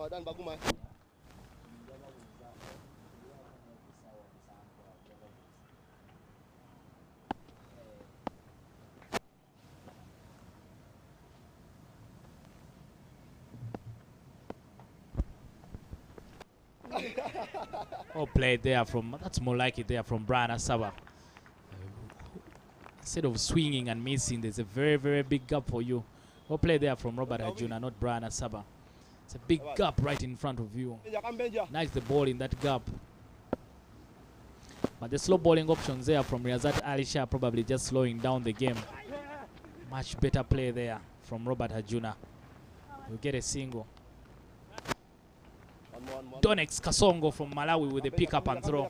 Dan Baguma. Oh, played there from, that's more like it there from Brian Saba. Instead of swinging and missing, there's a very, very big gap for you. Well played there from Robert Arjuna, not Brian Saba. It's a big gap right in front of you. Nice the ball in that gap. But the slow bowling options there from Riyazat Ali Shah probably just slowing down the game. Much better play there from Robert Arjuna. We'll get a single. Donex Kasongo from Malawi with a pick up and throw.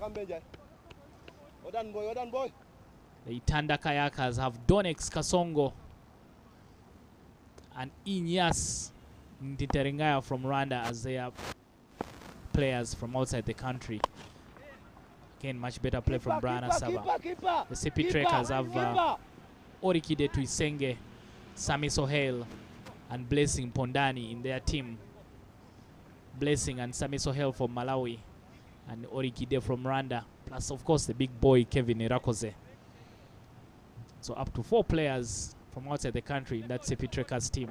The Itanda Kayakas have Donex Kasongo and Inyas Nditeringaya from Rwanda as their players from outside the country. Again, much better play from Brian Saba. The Sipi Trackers have Orikide Tuisenge, Sami Sohail, and Blessing Pondani in their team. Blessing and Sami Sohail from Malawi, and Orikide from Rwanda, plus of course the big boy Kevin Irakoze. So up to 4 players from outside the country in that Sipi Trackers team.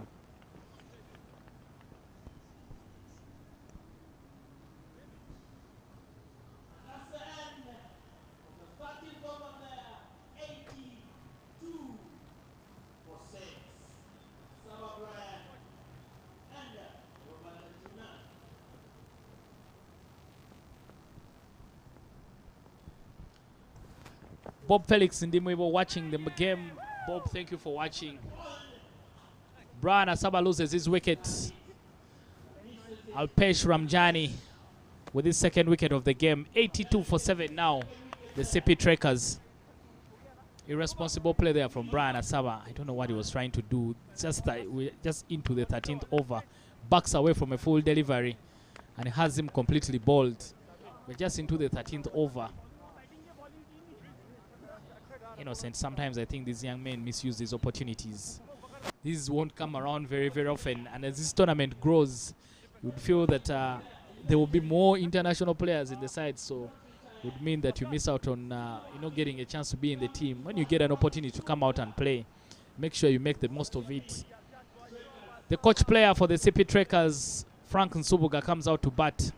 Bob Felix Ndimwibo watching the game. Bob, thank you for watching. Brian Asaba loses his wicket. Alpesh Ramjani with his second wicket of the game. 82 for 7 now. The Sipi Trackers. Irresponsible play there from Brian Asaba. I don't know what he was trying to do. Just that we're just into the 13th over. Backs away from a full delivery. And has him completely bowled. We're just into the 13th over. Innocent, sometimes I think these young men misuse these opportunities. These won't come around very, very often. And as this tournament grows, you would feel that there will be more international players in the side. So it would mean that you miss out on getting a chance to be in the team. When you get an opportunity to come out and play, make sure you make the most of it. The coach player for the Sipi Trackers, Frank Nsubuga, comes out to bat.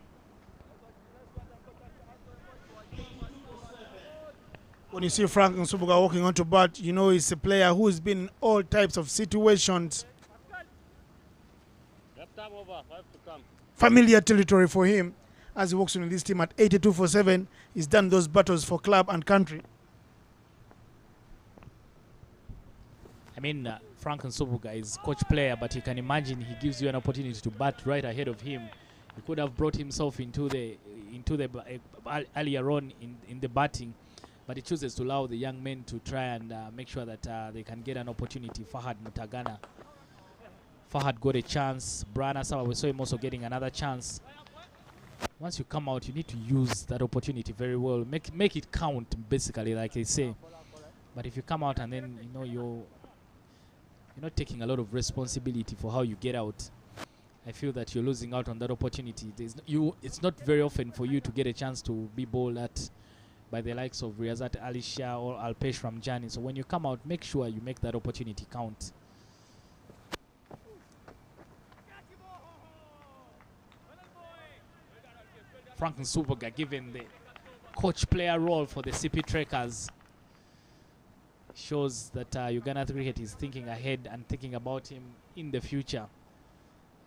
When you see Frank Nsubuga walking onto bat, you know he's a player who's been in all types of situations. Familiar territory for him as he walks in this team at 82 for 7. He's done those battles for club and country. I mean, Frank Nsubuga is coach player, but you can imagine he gives you an opportunity to bat right ahead of him. He could have brought himself into the earlier on in the batting. But he chooses to allow the young men to try and make sure that they can get an opportunity. Fahad Mutagana. Fahad got a chance. Brian Asaba, we saw him also getting another chance. Once you come out, you need to use that opportunity very well. Make it count, basically, like they say. But if you come out and then you're not taking a lot of responsibility for how you get out, I feel that you're losing out on that opportunity. It's not very often for you to get a chance to be bowled at by the likes of Riyazat Alisha or Alpesh Ramjani. So when you come out, make sure you make that opportunity count. Franklin Suboga given the coach player role for the Sipi Trekkers. Shows that Uganda cricket is thinking ahead and thinking about him in the future.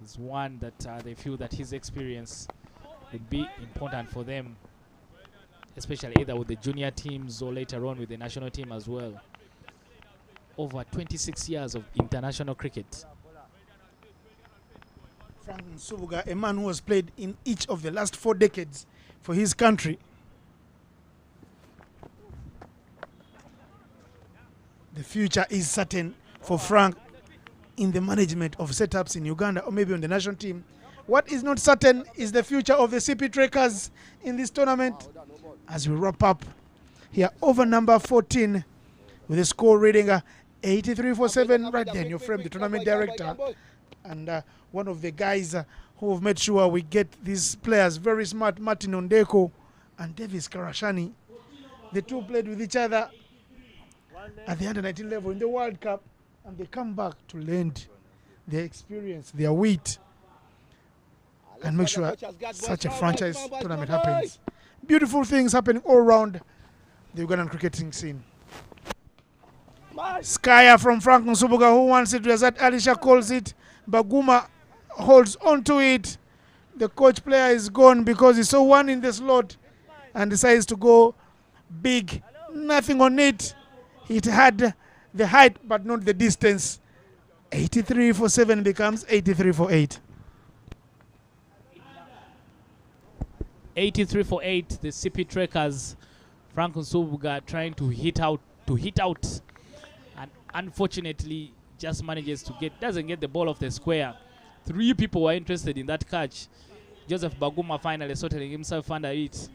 He's one that they feel that his experience would be important for them, especially either with the junior teams or later on with the national team as well. Over 26 years of international cricket. Franklin Subuga, a man who has played in each of the last 4 decades for his country. The future is certain for Frank in the management of setups in Uganda or maybe on the national team. What is not certain is the future of the CP Trekkers in this tournament. As we wrap up here over number 14 with the score reading 83-7 right there in your frame, the tournament director and one of the guys who have made sure we get these players very smart, Martin Ondeko and Davis Karashani. The two played with each other at the under-19 level in the World Cup, and they come back to lend their experience, their wit, and make sure such a franchise tournament happens. Beautiful things happening all around the Ugandan cricketing scene. Skyer from Franklin Subuga, who wants it, Razat Alisha calls it, Baguma holds on to it. The coach player is gone because he saw one in the slot and decides to go big. Nothing on it. It had the height but not the distance. 83-7 becomes 83-8. 83-8, the CP Trekkers. Franklin Subuga trying to hit out, and unfortunately just manages to doesn't get the ball off the square. 3 people were interested in that catch. Joseph Baguma finally sorting himself under it,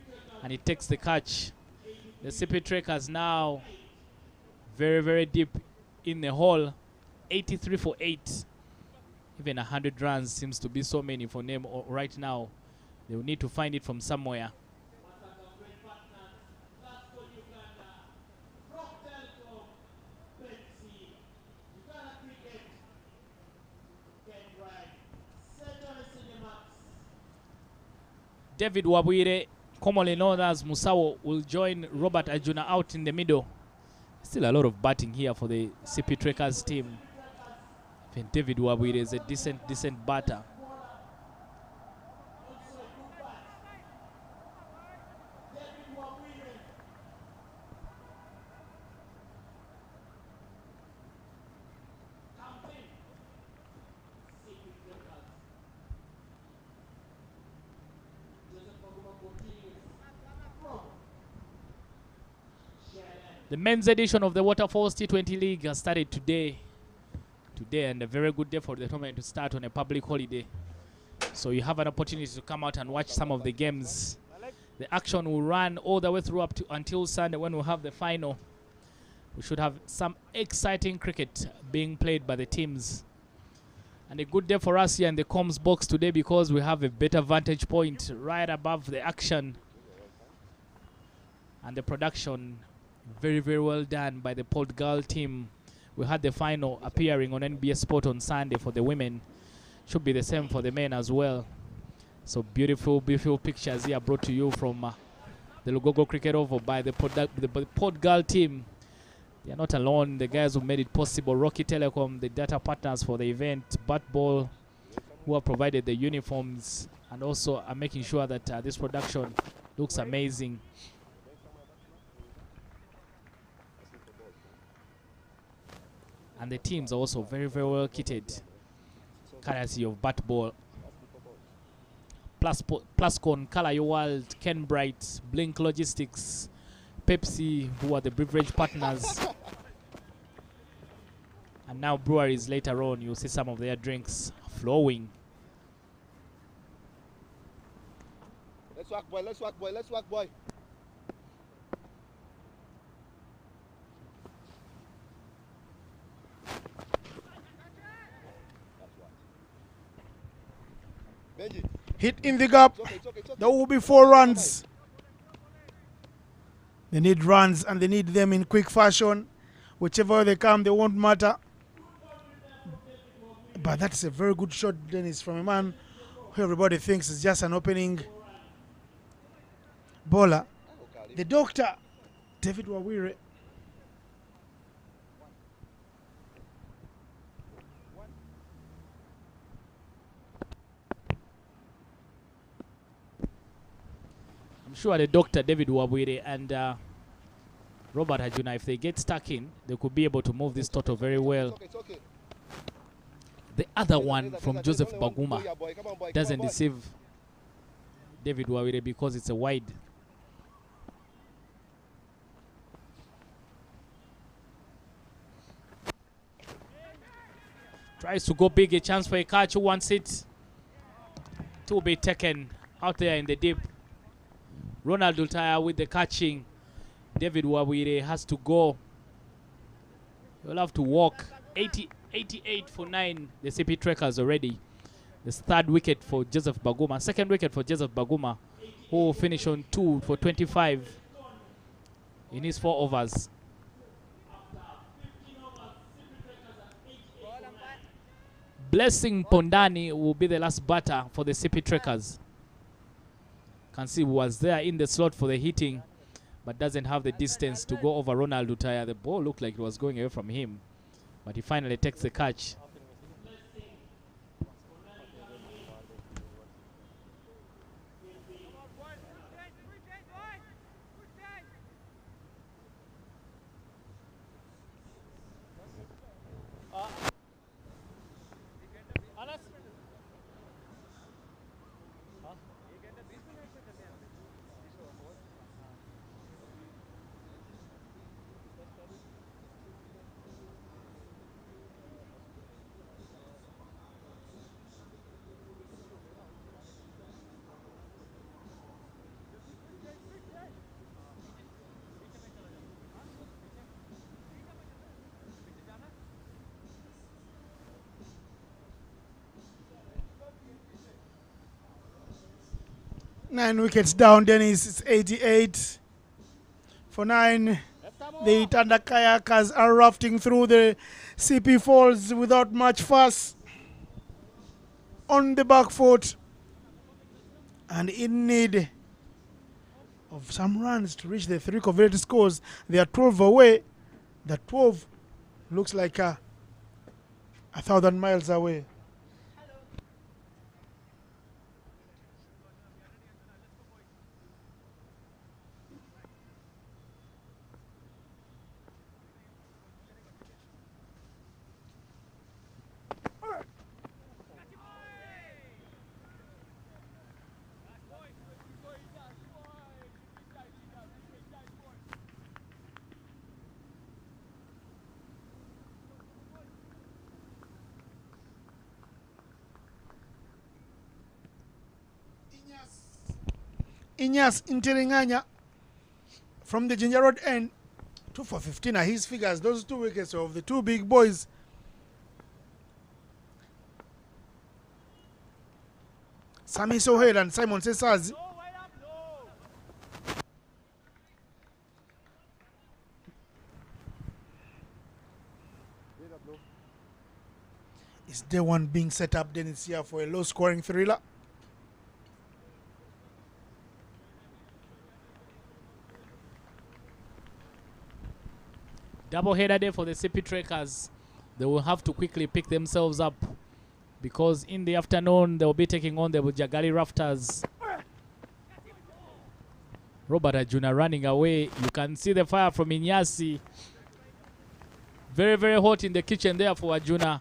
and he takes the catch. The CP Trekkers now very, very deep in the hole. 83-8. Even 100 runs seems to be so many for them right now. They will need to find it from somewhere. David Wabwire, commonly known as Musawo, will join Robert Ajuna out in the middle. Still a lot of batting here for the CP Trekkers team. Even David Wabwire is a decent batter. The men's edition of the Waterfalls T20 League has started today, and a very good day for the tournament to start on a public holiday. So you have an opportunity to come out and watch some of the games. The action will run all the way through up to until Sunday when we'll have the final. We should have some exciting cricket being played by the teams. And a good day for us here in the comms box today because we have a better vantage point right above the action. And the production very, very well done by the Portugal team. We had the final appearing on NBS Sport on Sunday for the women. Should be the same for the men as well. So beautiful, beautiful pictures here brought to you from the Lugogo Cricket Oval by the Portugal team. They are not alone. The guys who made it possible, Rocky Telecom, the data partners for the event, Batball, who have provided the uniforms and also are making sure that this production looks amazing. And the teams are also very, very well kitted, courtesy of Batball. Pluscon, Color Your World, Ken Bright, Blink Logistics, Pepsi, who are the beverage partners. And now breweries later on, you'll see some of their drinks flowing. Let's work, boy, let's work, boy, let's work, boy. Benji. Hit in the gap. It's okay, it's okay, it's okay. There will be 4 runs. They need runs and they need them in quick fashion. Whichever way they come, they won't matter. But that's a very good shot, Dennis, from a man who everybody thinks is just an opening bowler. The doctor, David Wawire. I'm sure the doctor, David Wawire, and Robert Hajuna, if they get stuck in, they could be able to move this total very well. It's okay. The other one from Joseph Baguma doesn't deceive David Wawire because it's a wide. Tries to go big, a chance for a catch. Who wants it? To be taken out there in the deep. Ronald Ultaya with the catching. David Wawire has to go. He'll have to walk. 88 for 9. The CP Trackers already. The third wicket for Joseph Baguma. Second wicket for Joseph Baguma, who will finish on 2 for 25 in his 4 overs. Blessing Pondani will be the last batter for the CP Trackers. Can see was there in the slot for the hitting, but doesn't have the distance to go over Ronald Utaya. The ball looked like it was going away from him, but he finally takes the catch. Nine wickets down, Dennis. It's 88 for 9. The Itanda Kayakas are rafting through the CP Falls without much fuss. On the back foot. And in need of some runs to reach the 3 coveted scores. They are 12 away. The 12 looks like 1,000 miles away. Inyas Interinganya from the Ginger Road end. 2 for 15 are his figures. Those 2 wickets of the 2 big boys. Sami Sohail and Simon Sesaz. Is day one being set up? Then it's here for a low scoring thriller. Double header day for the CP Trackers. They will have to quickly pick themselves up because in the afternoon they will be taking on the Bujagali Rafters. Robert Ajuna running away. You can see the fire from Inyasi. Very, very hot in the kitchen there for Ajuna.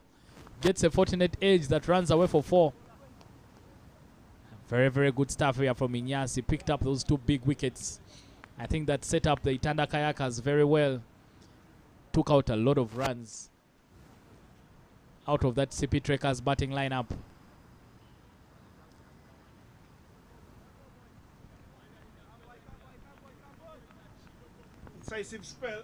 Gets a fortunate edge that runs away for 4. Very, very good stuff here from Inyasi. Picked up those 2 big wickets. I think that set up the Itanda Kayakas very well. Took out a lot of runs out of that CP Trackers batting lineup. Incisive spell.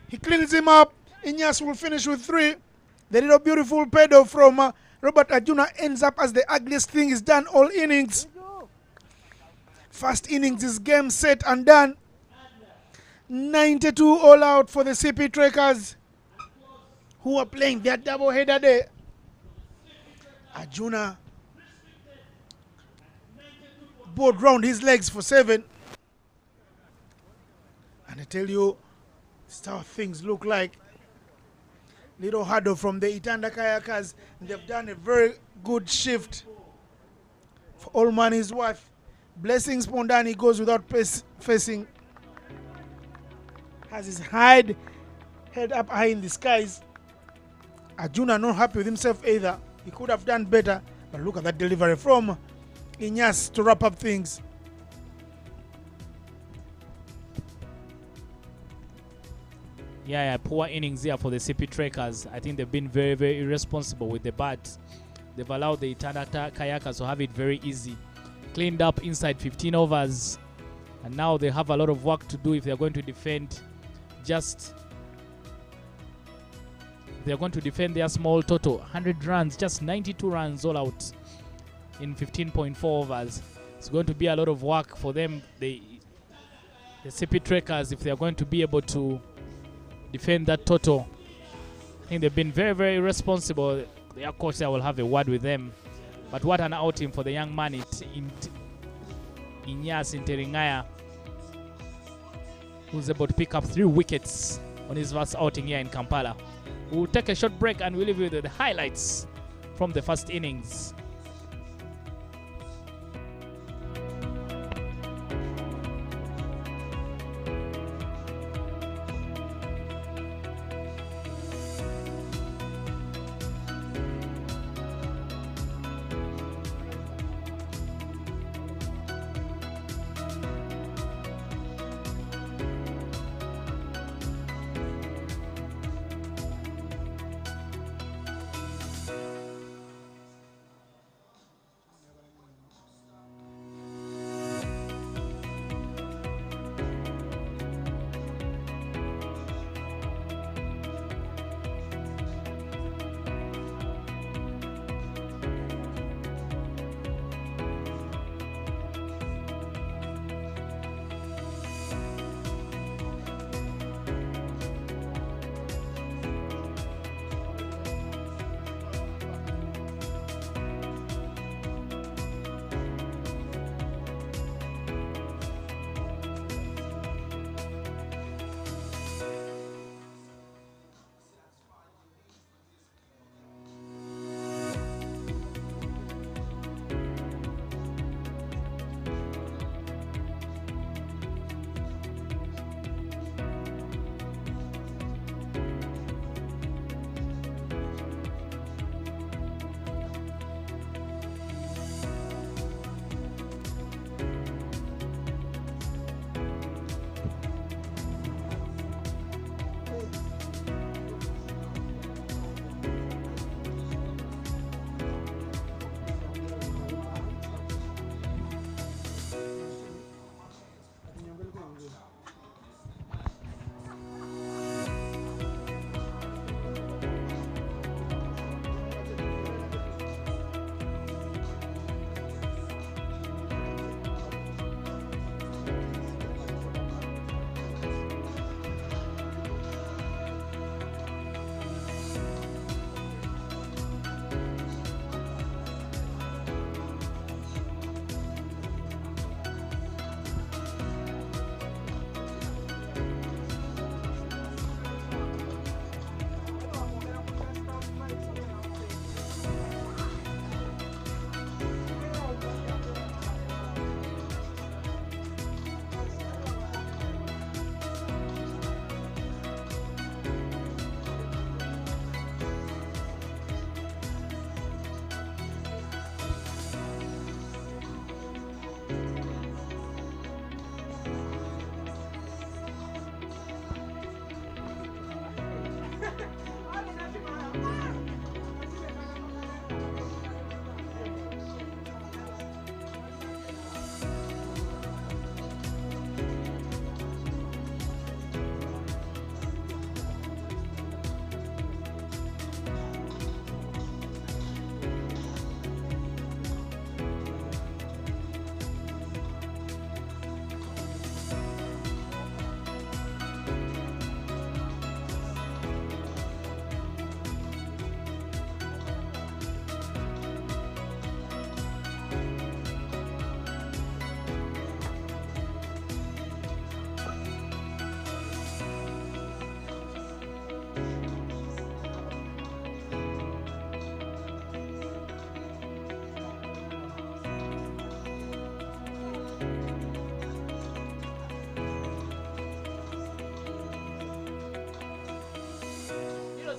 He cleans him up. Inyas will finish with 3. The little beautiful pedo from Robert Ajuna ends up as the ugliest thing is done all innings. First innings is game, set and done. 92 all out for the Sipi Trackers, who are playing their double header there. Ajuna bowled round his legs for 7. And I tell you, this is how things look like. Little hurdle from the Itanda Kayakas. They've done a very good shift for all money's worth. Blessings Pondani goes without facing. Has his head up high in the skies. Ajuna not happy with himself either. He could have done better. But look at that delivery from Inyas to wrap up things. Yeah, poor innings here for the Sipi Trackers. I think they've been very, very irresponsible with the bat. They've allowed the Itanda Kayakas to have it very easy. Cleaned up inside 15 overs. And now they have a lot of work to do if they're going to defend they're going to defend their small total. 100 runs, just 92 runs all out in 15.4 overs. It's going to be a lot of work for them, the Sipi Trackers, if they're going to be able to defend that total. I think they've been very, very irresponsible. Their coach there will have a word with them. But what an outing for the young man Inyas Interingaya, who's able to pick up 3 wickets on his first outing here in Kampala. We'll take a short break and we'll leave you with the highlights from the first innings.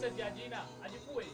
Innocent ya jina, ajikue.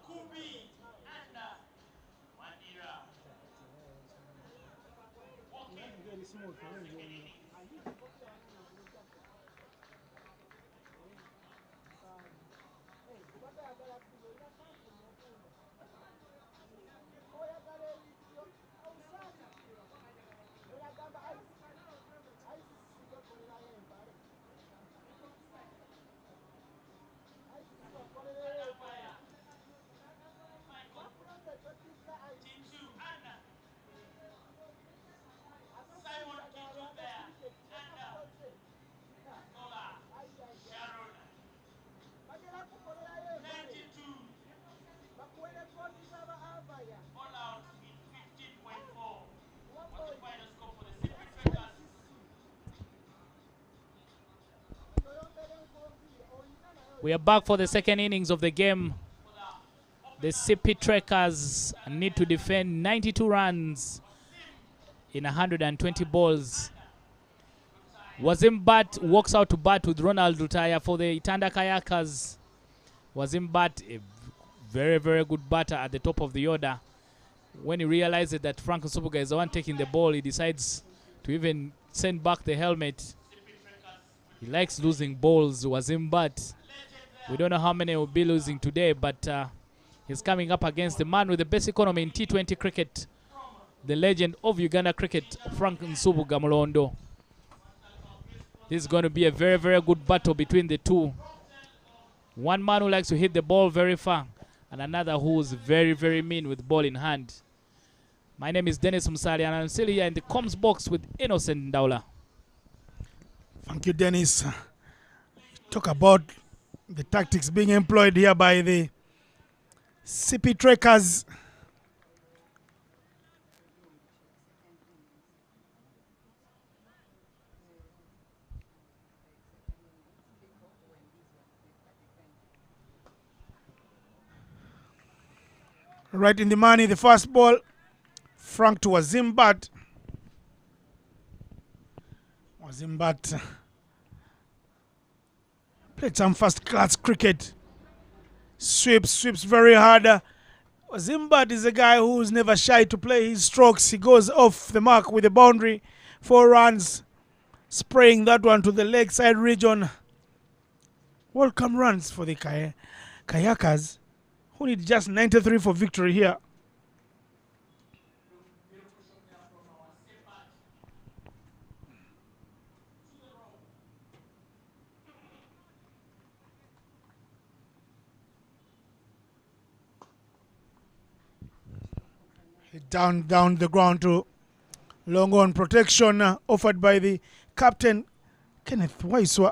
Kubi under. Wandira. Walking from second inning. T2 under. Simon Kitu there. Under. Kola. Sharon. 92. All out in 15.4. What's the final score for the Sipi Kayakers? We are back for the second innings of the game. The Sipi Kayakers need to defend 92 runs in 120 balls. Wazim Bat walks out to bat with Ronald Lutaya for the Itanda Kayakers. Wazim Bat, a very, very good batter at the top of the order. When he realizes that Frank Nsubuga is the one taking the ball, he decides to even send back the helmet. He likes losing balls, Wazim Bat. We don't know how many will be losing today, but he's coming up against the man with the best economy in T20 cricket, the legend of Uganda cricket, Frank Nsubuga Mulondo. This is going to be a very, very good battle between the two. One man who likes to hit the ball very far, and another who's very, very mean with ball in hand. My name is Dennis Musali, and I'm still here in the comms box with Innocent Ndaula. Thank you, Dennis. Talk about the tactics being employed here by the Sipi Kayakers. Right in the money, the first ball, Frank to Wazim Bat. Wazim Bat played some first-class cricket. Sweeps very hard. Wazim Bat is a guy who's never shy to play his strokes. He goes off the mark with the boundary, 4 runs, spraying that one to the leg side region. Welcome runs for the Kayakers, who need just 93 for victory here. Down the ground to long on protection offered by the captain, Kenneth Waiswa.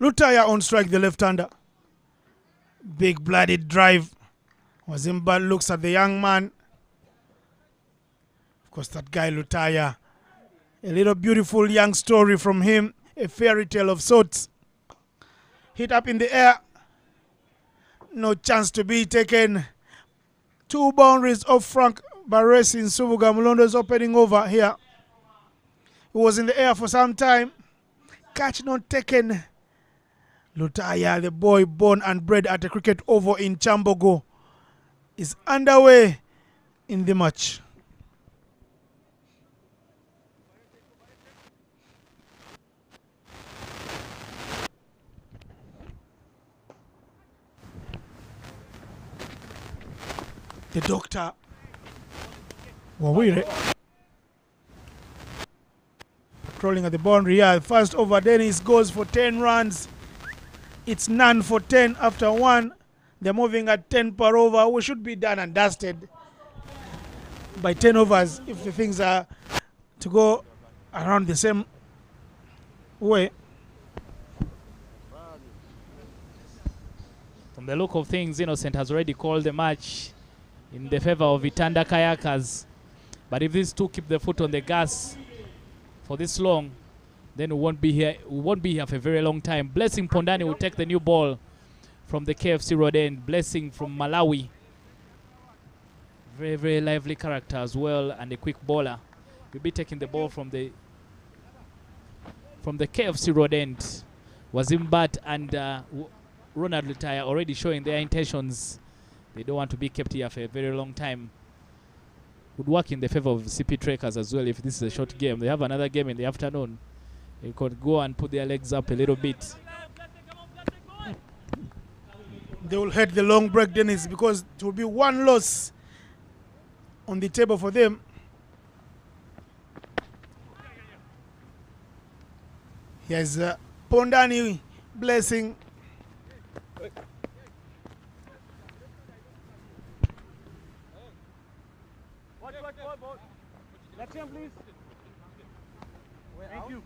Lutaya on strike, the left-hander. Big blooded drive. Wazimba looks at the young man. Of course, that guy Lutaya. A little beautiful young story from him. A fairy tale of sorts. Hit up in the air. No chance to be taken. 2 boundaries off Frank Baresi. Nsubuga Mulondo's opening over here. He was in the air for some time. Catch not taken. Lutaya, the boy born and bred at the cricket oval in Chambogo, is underway in the match. The doctor, Wawire, patrolling at the boundary. Yeah, first over, Dennis goes for 10 runs. It's none for 10 after 1. They're moving at 10 per over. We should be done and dusted by 10 overs if the things are to go around the same way. From the look of things, Innocent has already called the match in the favor of Itanda Kayakas. But if these two keep the foot on the gas for this long, then we won't be here. We won't be here for a very long time. Blessing Pondani will take the new ball from the KFC road end. Blessing from Malawi. Very, very lively character as well, and a quick bowler. We'll be taking the ball from the KFC road end. Wazimbat and Ronald Lutaya already showing their intentions. They don't want to be kept here for a very long time. Would work in the favor of Sipi Trackers as well if this is a short game. They have another game in the afternoon. They could go and put their legs up a little bit. They will head the long break, Dennis, because it will be one loss on the table for them. Here's Pondani, Blessing. Next one, please. Thank you.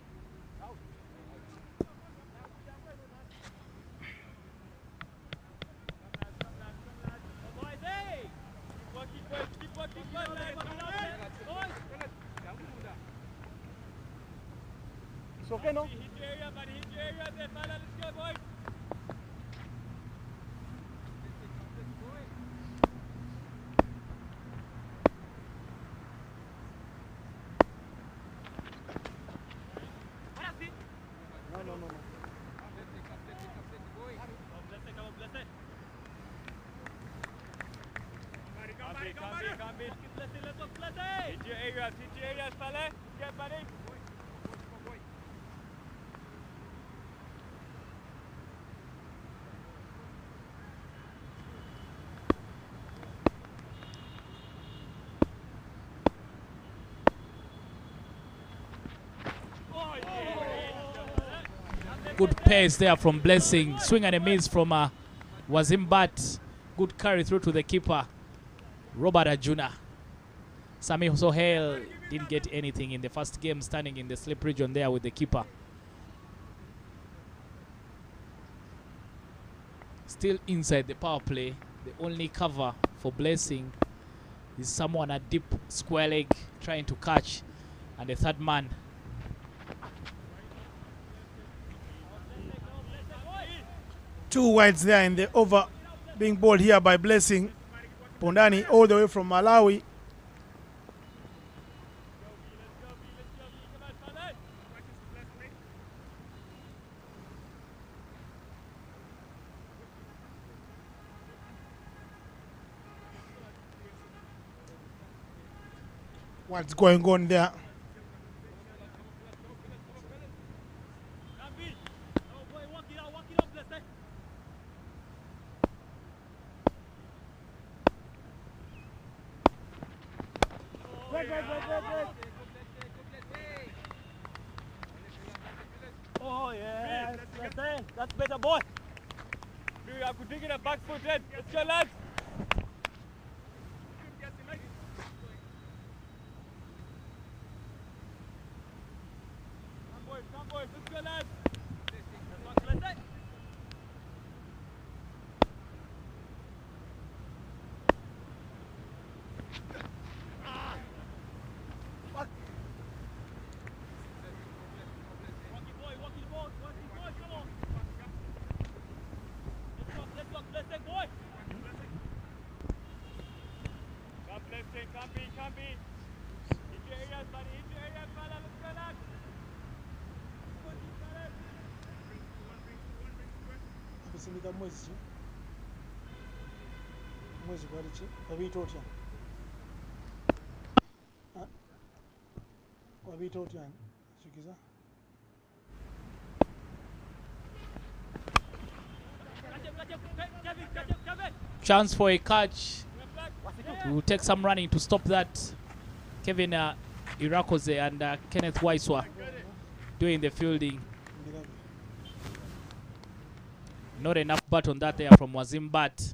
It's okay, no? Good pace there from Blessing. Swing and a miss from Wazimbat. Good carry through to the keeper, Robert Ajuna. Sami Sohail didn't get anything in the first game, standing in the slip region there with the keeper. Still inside the power play. The only cover for Blessing is someone at deep square leg trying to catch, and the third man. Two wides there in the over being bowled here by Blessing Pondani all the way from Malawi. What's going on there? Oh, yeah. That's better, boy. I could dig in a back foot head. Let's go, lads. Come, boys. Let's go, lads. Let's go. Can't be. Hit your areas, buddy. Hit your areas, fella. Let's go, lads. Abisimika mwezi gwali ki wabiyita otya wabiyita otya kikiza Chance for a catch. We'll take some running to stop that. Kevin Irakoze and Kenneth Waiswa doing the fielding. Not enough bat on that there from Wazimbat.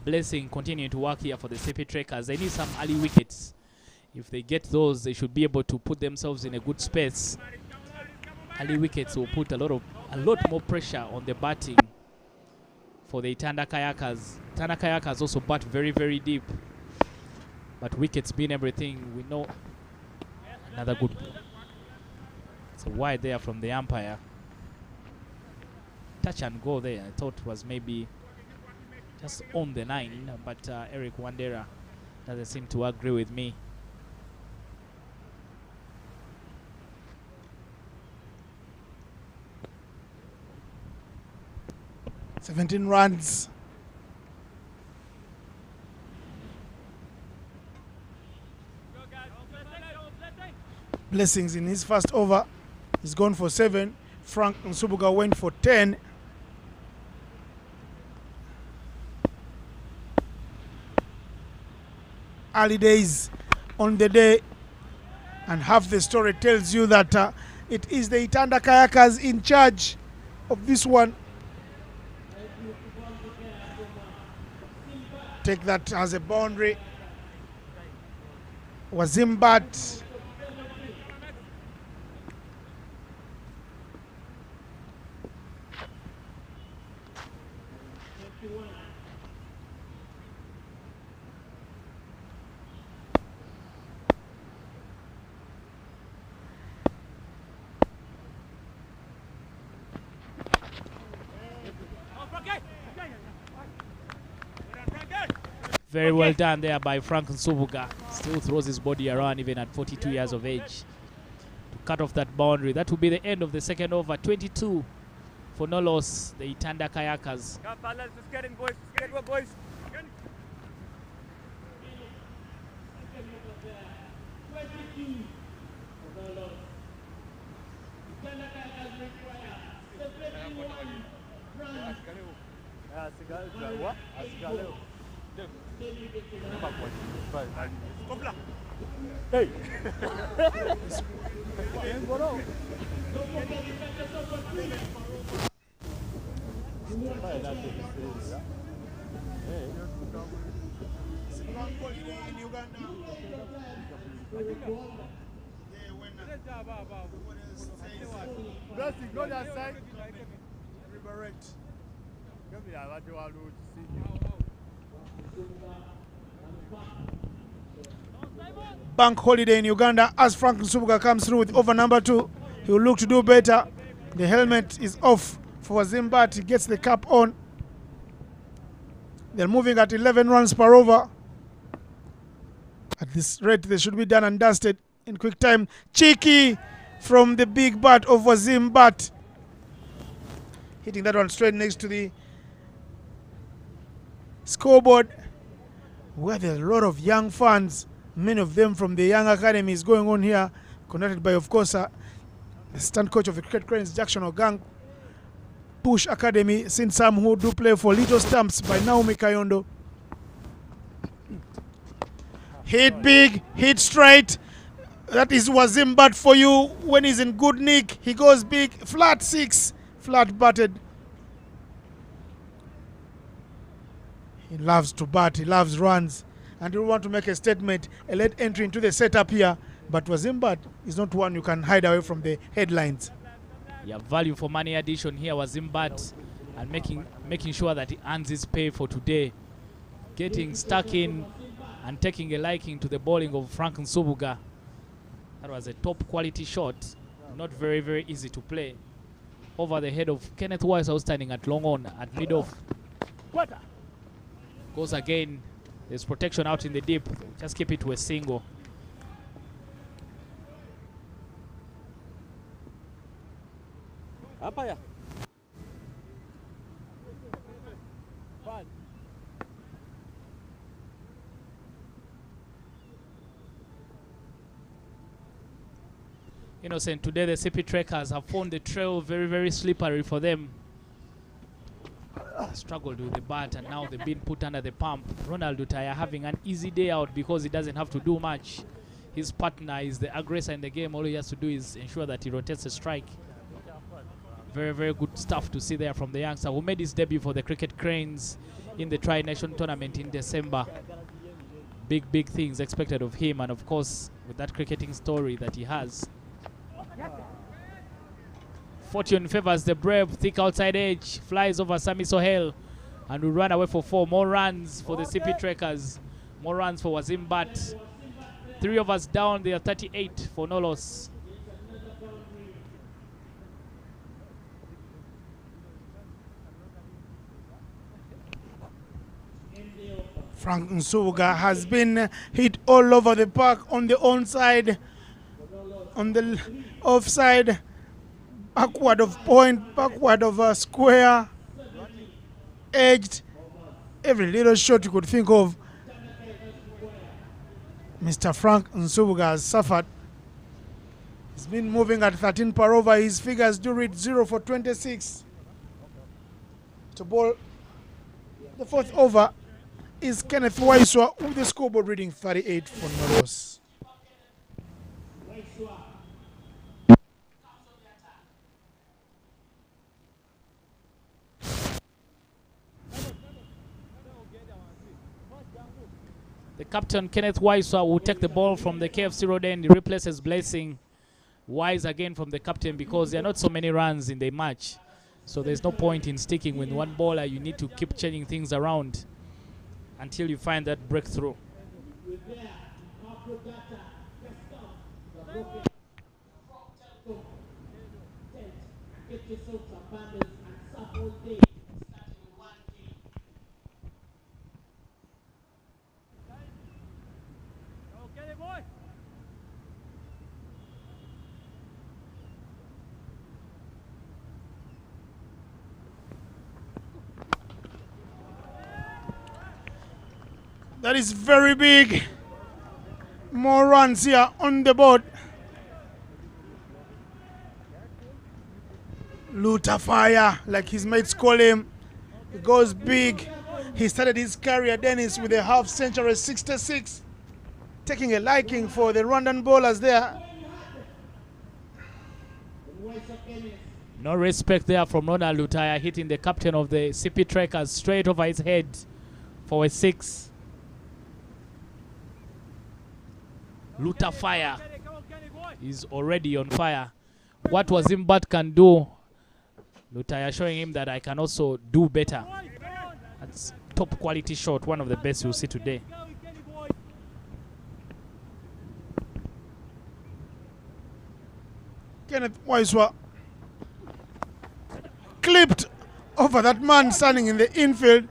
Blessing continuing to work here for the Sipi Trackers. They need some early wickets. If they get those, they should be able to put themselves in a good space. Early wickets will put a lot of a lot more pressure on the batting for the Itanda Kayakers. Itanda Kayakas also bat very, very deep. But wickets being everything, we know another good. It's a wide there from the umpire. Touch and go there. I thought it was maybe just on the line, but Eric Wandera doesn't seem to agree with me. "17 runs. Blessings in his first over. He's gone for 7. Frank Nsubuga went for 10. Early days on the day, and half the story tells you that it is the Itanda Kayakas in charge of this one. Take that as a boundary. Wazimbat. Very well done there by Frank Nsubuga. Still throws his body around even at 42 years of age to cut off that boundary. That will be the end of the second over. 22 for no loss, the Itanda Kayakas. Come on, let's just get in, boys. Let's get in, boys. What? Hey! Blessing, go that side. Bank holiday in Uganda as Frank Nsubuga comes through with over number 2. He will look to do better. The helmet is off for Zimbat. He gets the cap on. They're moving at 11 runs per over. At this rate, they should be done and dusted in quick time. Cheeky from the big bat of Wazim Bat. Hitting that one straight next to the scoreboard, where there's a lot of young fans, many of them from the young academies going on here, conducted by, of course, the stand coach of the Cricket Cranes, Jackson Ogang. Push Academy, seen some who do play for Little Stamps by Naomi Kayondo. Hit big, hit straight. That is Wazimbat for you. When he's in good nick, he goes big. Flat 6, flat batted. He loves to bat, he loves runs. And we want to make a statement, a late entry into the setup here. But Wazimbat is not one you can hide away from the headlines. Yeah, value for money addition here was Zimbat, and making sure that he earns his pay for today. Getting stuck in and taking a liking to the bowling of Frank Nsubuga. That was a top quality shot. Not very, very easy to play. Over the head of Kenneth Wise, outstanding at long on at mid-off. Goes again. There's protection out in the deep. Just keep it to a single. Umpire. Innocent, today the Sipi Trekkers have found the trail very, very slippery for them. Struggled with the bat and now they've been put under the pump. Ronald Utaya having an easy day out because he doesn't have to do much. His partner is the aggressor in the game. All he has to do is ensure that he rotates a strike. Very, very good stuff to see there from the youngster who made his debut for the Cricket Cranes in the Tri-Nation tournament in December. Big, big things expected of him, and of course, with that cricketing story that he has. Fortune favors the brave. Thick outside edge. Flies over Sami Sohail. And will run away for 4. More runs for the Sipi Trackers. More runs for Wazimbat. 3 overs down. They are 38 for no loss. Frank Nsuga has been hit all over the park, on the onside, on the offside, backward of point, backward of a square, edged, every little shot you could think of. Mr. Frank Nsuga has suffered. He's been moving at 13 per over. His figures do read 0 for 26. To ball the 4th over is Kenneth Waiswa with the scoreboard reading 38 for no loss. The captain, Kenneth Waiswa, will take the ball from the KFC Road end. He replaces Blessing. Wise again from the captain, because there are not so many runs in the match. So there's no point in sticking with one bowler. You need to keep changing things around until you find that breakthrough. That is very big. More runs here on the board. Luta fire, like his mates call him. He goes big. He started his career, Dennis, with a half century 66. Taking a liking for the Rwandan bowlers there. No respect there from Ronald Lutaya, hitting the captain of the CP Trackers straight over his head for a 6. Luta fire is already on fire. What Wazimbat can do, Lutaya showing him that I can also do better. That's top quality shot, one of the best you'll see today. Kenneth Waiswa clipped over that man standing in the infield.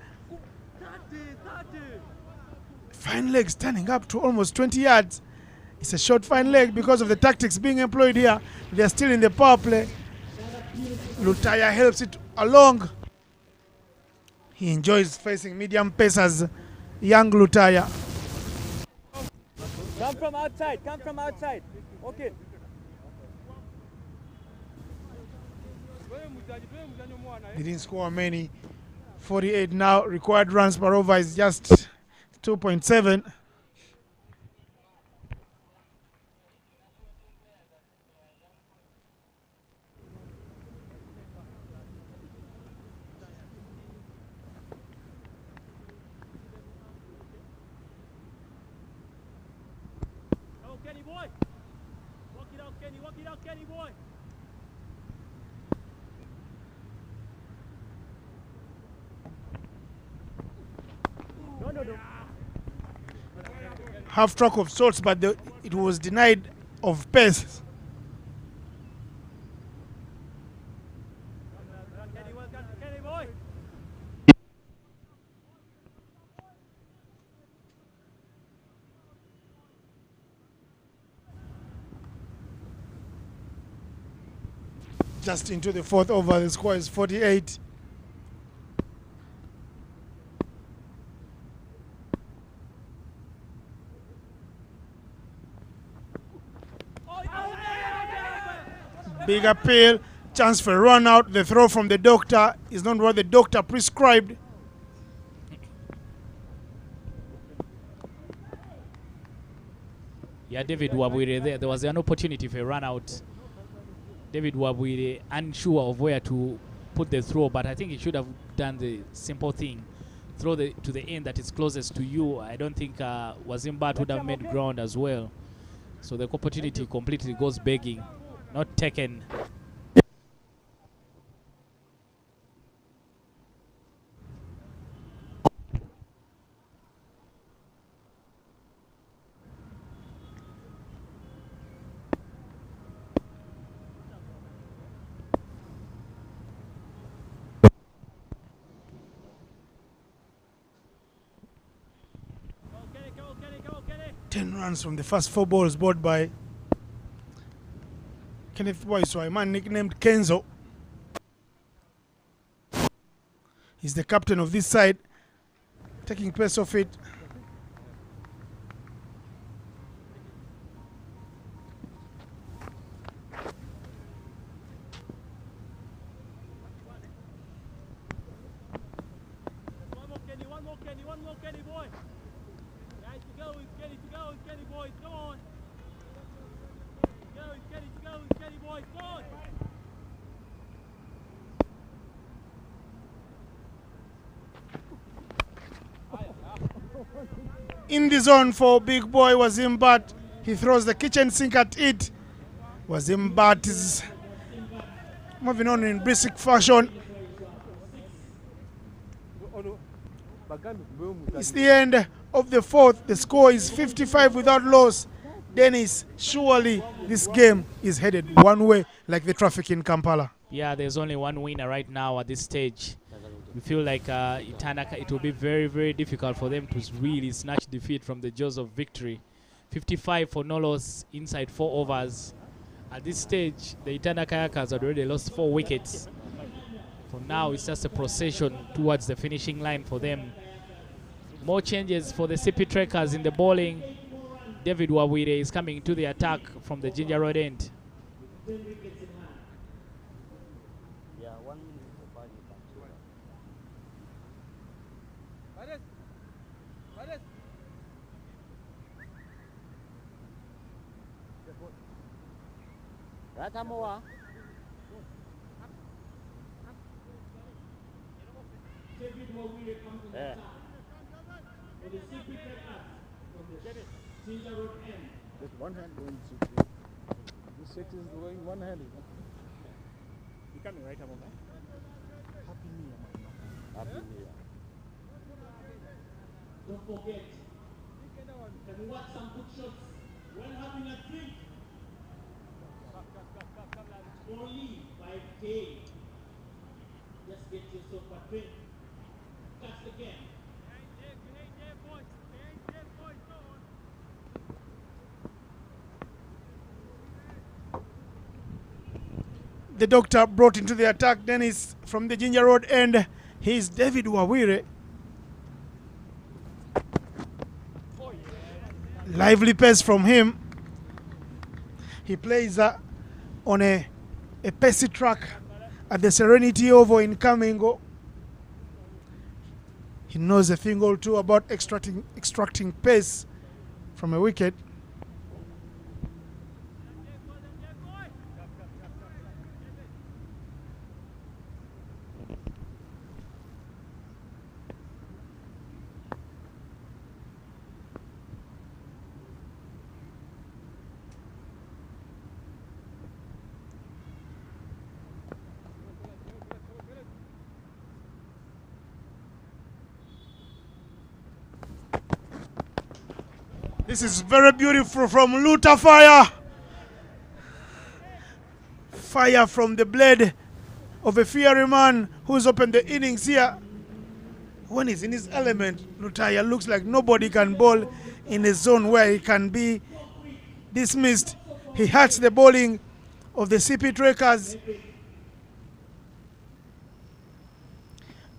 Fine leg standing up to almost 20 yards. It's a short fine leg because of the tactics being employed here. They're still in the power play. Lutaya helps it along. He enjoys facing medium pacers. Young Lutaya. Come from outside, come from outside. Okay. They didn't score many. 48 now. Required runs per over is just 2.7. Kenny boy. Walk it out, Kenny boy. No. Half truck of sorts, but it was denied of pace. Kenny boy. Just into the 4th over, the score is 48. Big appeal, chance for a run out. The throw from the doctor is not what the doctor prescribed. Yeah, David Wabwire there. There was an opportunity for a run out. David Wabwire unsure of where to put the throw, but I think he should have done the simple thing. Throw to the end that is closest to you. I don't think Wazimbat would have made ground as well. So the opportunity completely goes begging. Not taken. 10 runs from the first 4 balls bowled by Kenneth Waiswa, a man nicknamed Kenzo. He's the captain of this side, taking pace off it. One more, Kenny, boy. Right, to go with Kenny, boys, come on. Go with Kenny, boys, come on. In the zone for big boy Wazim Bat. He throws the kitchen sink at it. Wazim Bat is moving on in brisk fashion. It's the end of the 4th. The score is 55 without loss. Dennis, surely this game is headed one way like the traffic in Kampala. Yeah, there's only one winner right now at this stage. We feel like Itanda, it will be very, very difficult for them to really snatch defeat from the jaws of victory. 55 for no loss inside 4 overs. At this stage, the Itanda Kayakers had already lost 4 wickets. For now, it's just a procession towards the finishing line for them. More changes for the Sipi Trekkers in the bowling. David Wawire is coming to the attack from the Ginger Road end. Yeah. For the Sipi Kayakas from the Ginger Road end. Just one hand going to this 6 is going one hand. You coming right about that? Happy New Year, man. Happy New Year. Don't forget, can watch some good shots when having a drink. Only by day. Just get yourself a drink. Catch the game. The doctor brought into the attack Dennis from the Ginger Road end. He's David Wawire. Lively pace from him. He plays on a pacey track at the Serenity Oval in Kamingo. He knows a thing or two about extracting pace from a wicket. This is very beautiful from Luta Fire. Fire from the blade of a fiery man who's opened the innings here. When he's in his element, Lutaya looks like nobody can bowl in a zone where he can be dismissed. He hurts the bowling of the Sipi Trekkers.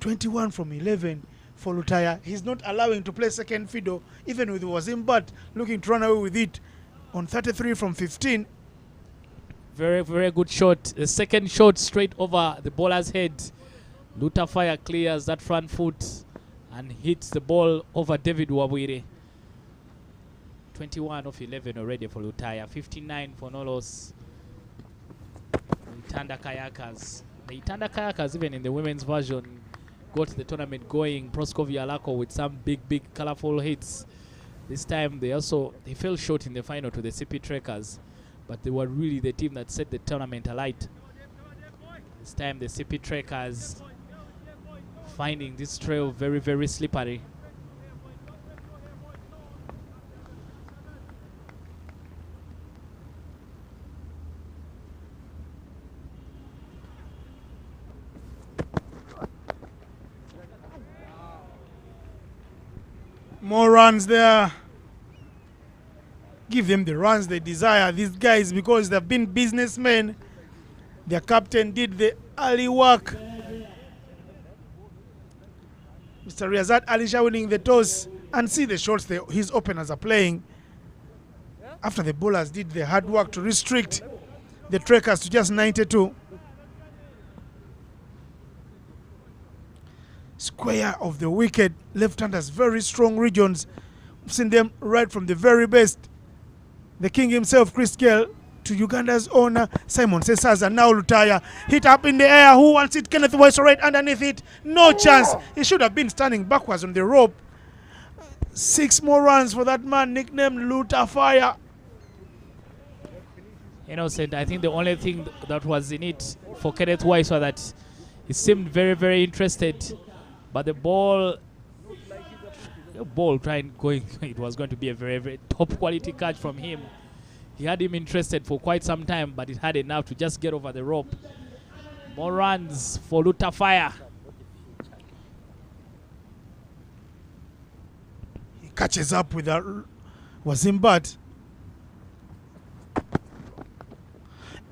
21 from 11 for Lutaya. He's not allowing to play second fiddle, even with Wazim Bat looking to run away with it on 33 from 15. Very, very good shot. The second shot straight over the bowler's head. Luta Fire clears that front foot and hits the ball over David Wawire. 21 of 11 already for Lutaya. 59 for no loss. Itanda Kayakers. The Itanda Kayakers, even in the women's version, got the tournament going. Proskovia Alako with some big, colorful hits. This time they fell short in the final to the Sipi Trekkers, but they were really the team that set the tournament alight. This time the Sipi Trekkers finding this trail very, very slippery. More runs there. give them the runs they desire. These guys, because they've been businessmen, their captain did the early work. Mr. Riyazat Alisha winning the toss, and see the shots his openers are playing. After the bowlers did the hard work to restrict the Trackers to just 92. Square of the wicket, left-handers, very strong regions. We've seen them right from the very best. The king himself, Chris Gale, to Uganda's owner, Simon Sesaza. Now Lutaya, hit up in the air. Who wants it? Kenneth Wise right underneath it. No chance. He should have been standing backwards on the rope. 6 more runs for that man nicknamed Luta Fire. Innocent, I think the only thing that was in it for Kenneth Wise was that he seemed very, very interested, but the ball going, it was going to be a very, very top quality catch from him. He had him interested for quite some time, but it had enough to just get over the rope. More runs for Luta Fire. He catches up with a Wazimbat.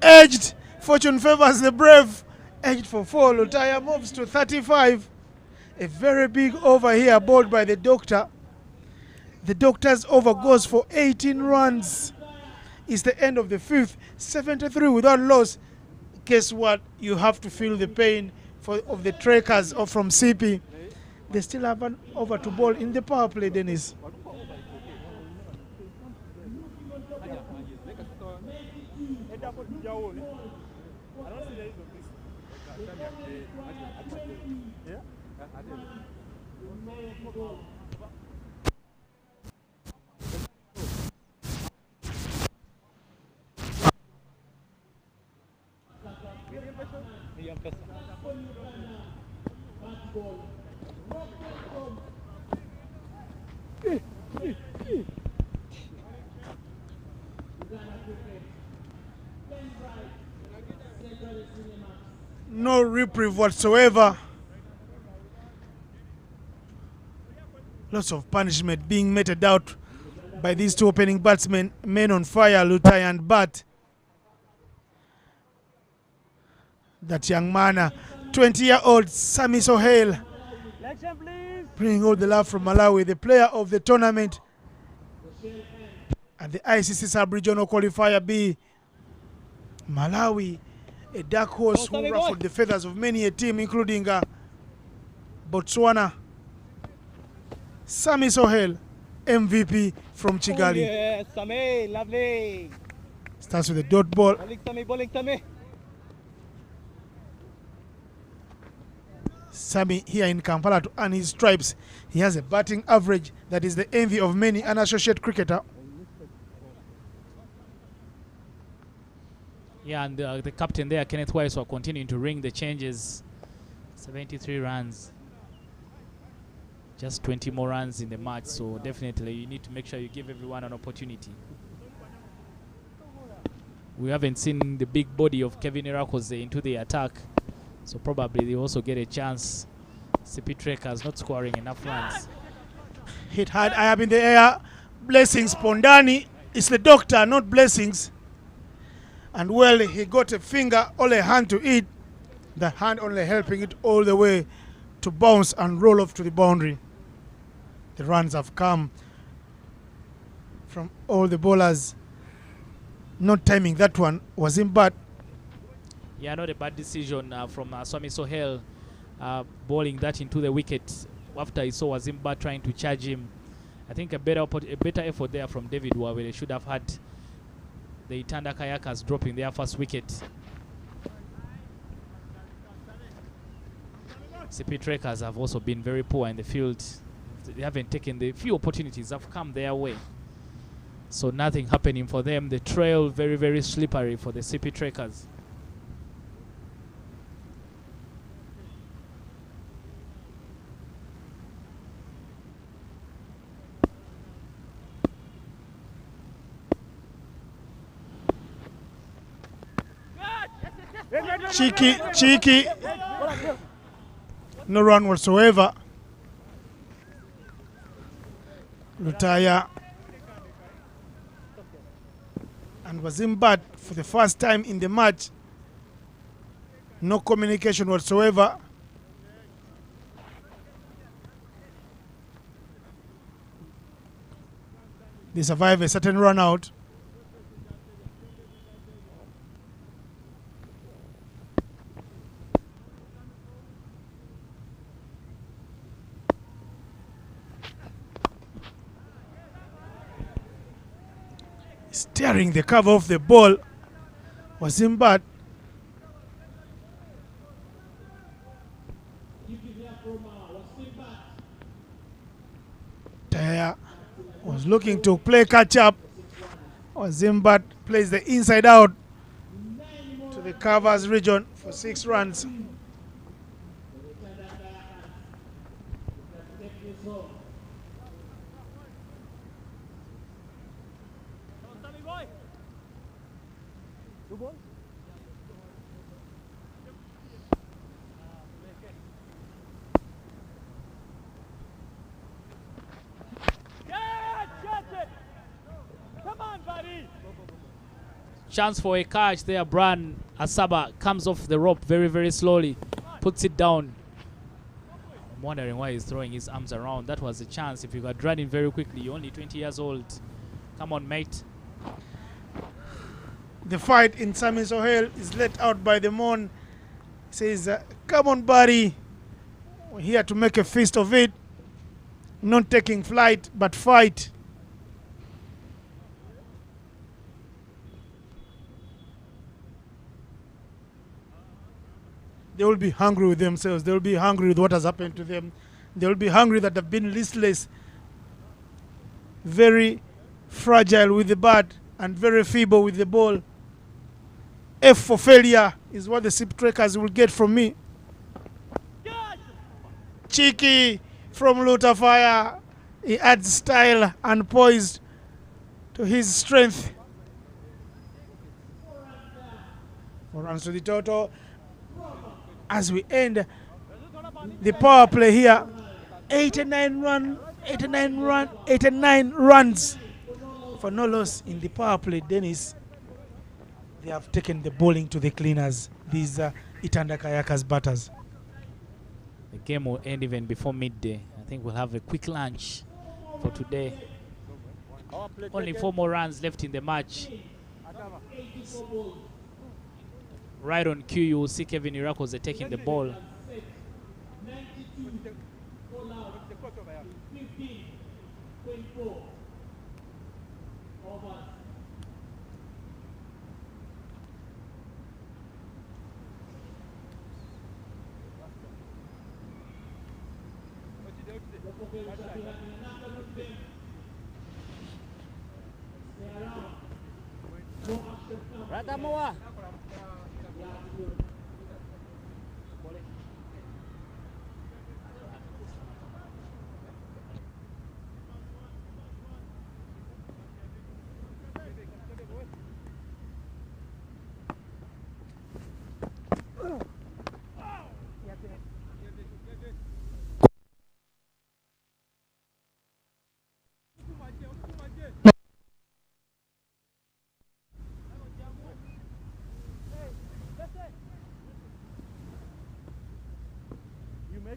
Edged, fortune favors the brave. Edged for 4, Lutaya moves to 35. A very big over here, bowled by the doctor. The doctor's over goes for 18 runs. It's the end of the 5th, 73 without loss. Guess what? You have to feel the pain of the Trackers or from Sipi. They still have an over to bowl in the power play, Dennis. No reprieve whatsoever. Lots of punishment being meted out by these 2 opening batsmen, men on fire, Lutai and Bat. That young man, 20-year-old Sammy Sohail, bringing all the love from Malawi, the player of the tournament and the ICC Sub-Regional Qualifier B. Malawi, a dark horse who ruffled the feathers of many a team, including Botswana. Sammy Sohail, MVP from Kigali. Yes, Sammy, lovely. Starts with a dot ball. Bowling Sammy. Sammy here in Kampala to earn his stripes. He has a batting average that is the envy of many unassociated cricketer. Yeah, and the captain there, Kenneth Wise, were continuing to ring the changes. 73 runs. Just 20 more runs in the match, so definitely you need to make sure you give everyone an opportunity. We haven't seen the big body of Kevin Irakoze into the attack, so probably they also get a chance. Sipi Trackers not scoring enough runs. Hit hard, eye up in the air. Blessings, Pondani. It's the doctor, not Blessings. And well, he got a finger or a hand to it. The hand only helping it all the way to bounce and roll off to the boundary. The runs have come from all the bowlers. Not timing that one was in bad. Yeah, not a bad decision from Swami Sohail bowling that into the wicket after he saw Wazimba trying to charge him. I think a better effort there from David Wawe. They should have had the Itanda Kayakas dropping their first wicket. Sipi Trackers have also been very poor in the field. They haven't taken the few opportunities that have come their way. So nothing happening for them. The trail very, very slippery for the Sipi Trackers. Cheeky. No run whatsoever. Lutaya and was in bat for the first time in the match. No communication whatsoever. They survive a certain run out. Steering the cover of the ball was in bat. Taya was looking to play catch up. Zimbat plays the inside out to the covers region for 6 runs. Chance for a catch there. Bran Asaba comes off the rope very, very slowly. Puts it down. I'm wondering why he's throwing his arms around. That was a chance. If you got running very quickly, you're only 20 years old. Come on, mate. The fight in Sami Sohail is let out by the Mon. He says, come on, buddy. We're here to make a feast of it. Not taking flight, but fight. They will be hungry with themselves. They will be hungry with what has happened to them. They will be hungry that they've been listless, very fragile with the bat, and very feeble with the ball. F for failure is what the Sipi Trackers will get from me. Cheeky from Lutafire. He adds style and poise to his strength. 4 runs to the total. As we end the power play here, 89 runs for no loss in the power play. Dennis, they have taken the bowling to the cleaners. These are Itanda Kayakas batters. The game will end even before midday. I think we'll have a quick lunch for today. Only 4 more runs left in the match. Right on cue, you will see Kevin Irakose taking the ball. Ratamoa.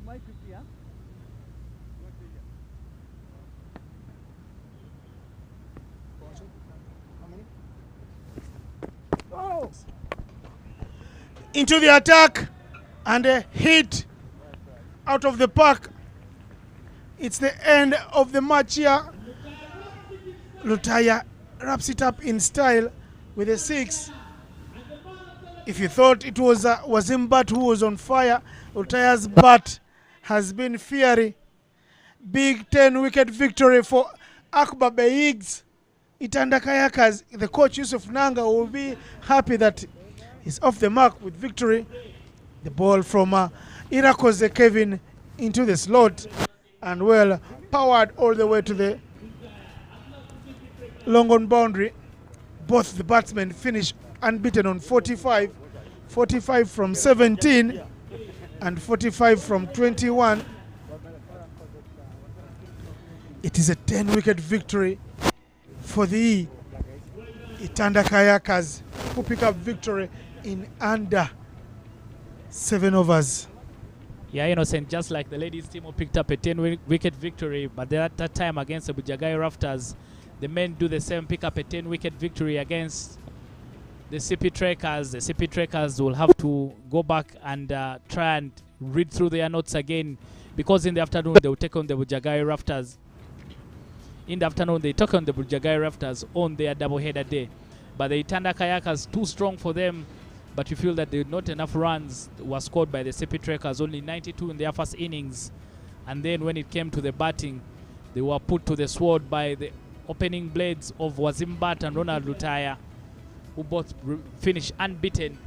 My 50, huh? Oh. Into the attack and a hit out of the park. It's the end of the match here. Lutaya wraps it up in style with a 6. If you thought it was Wazimbat who was on fire, Lutaya's bat has been fiery. Big 10-wicket victory for Akbar Beigs. Itanda Kayakas, the coach Yusuf Nanga will be happy that he's off the mark with victory. The ball from Irakose Kevin into the slot and well powered all the way to the long on boundary. Both the batsmen finish unbeaten on 45. 45 from 17 and 45 from 21. It is a 10-wicket victory for the Itanda Kayakers, who pick up victory in under 7 overs. Yeah, Innocent, just like the ladies team who picked up a 10-wicket victory, but at that time against the Bujagai Rafters, the men do the same, pick up a 10-wicket victory against the Sipi Trackers. The Sipi Trackers will have to go back and try and read through their notes again, because in the afternoon they will take on the Bujagai Rafters. In the afternoon they took on the Bujagai Rafters on their double-header day. But the Itanda Kayakas, too strong for them, but we feel that not enough runs were scored by the Sipi Trackers, only 92 in their first innings. And then when it came to the batting, they were put to the sword by the opening blades of Wazimbat and Ronald Lutaya, who both finished unbeaten.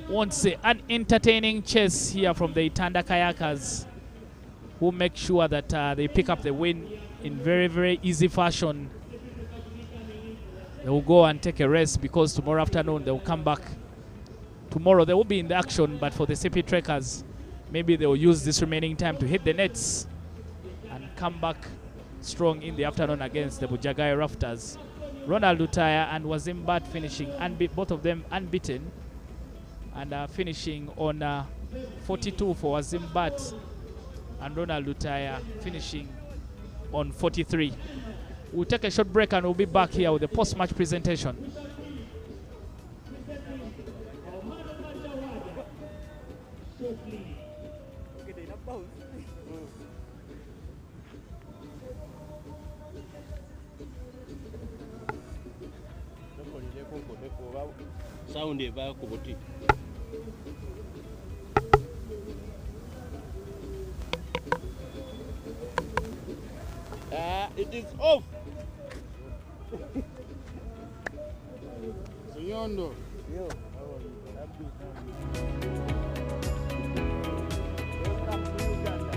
Won't say an entertaining chase here from the Itanda Kayakers, who make sure that they pick up the win in very, very easy fashion. They will go and take a rest, because tomorrow afternoon they will come back. Tomorrow they will be in the action, but for the Sipi Trackers, maybe they will use this remaining time to hit the nets and come back strong in the afternoon against the Bujagai Rafters. Ronald Lutaya and Wazimbat finishing both of them unbeaten, and finishing on 42 for Wazimbat, and Ronald Lutaya finishing on 43. We'll take a short break and we'll be back here with the post-match presentation. Sound it is off. Yondo. Yo. Welcome to Uganda.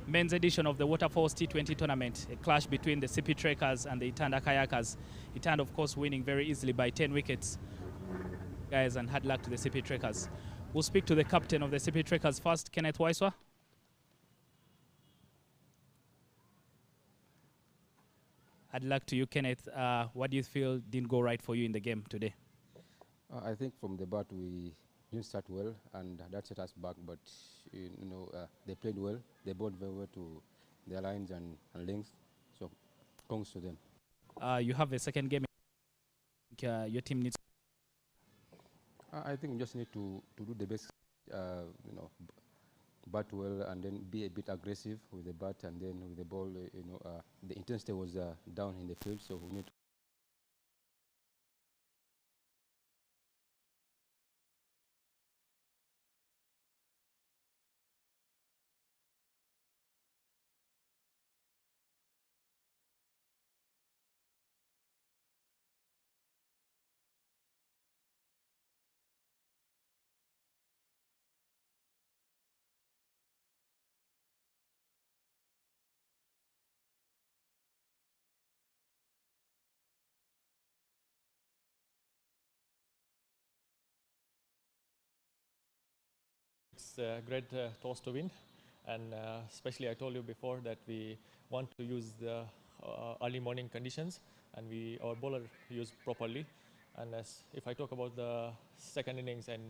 men's edition of the Waterfalls T20 tournament, a clash between the Sipi Kayakers and the Itanda Kayakers. Itanda, of course, winning very easily by 10 wickets. Guys, and hard luck to the Sipi Kayakers. We'll speak to the captain of the Sipi Kayakers first, Kenneth Waiswa. Hard luck to you, Kenneth. What do you feel didn't go right for you in the game today? I think from the bat we didn't start well, and that set us back. But they played well. They bowled very well to their lines and links. So, congrats to them. You have a second game. Your team needs. I think we just need to do the best. Bat well and then be a bit aggressive with the bat, and then with the ball. The intensity was down in the field, so we need to. It's a great toss to win, and especially I told you before that we want to use the early morning conditions, and our bowler used properly. And if I talk about the second innings and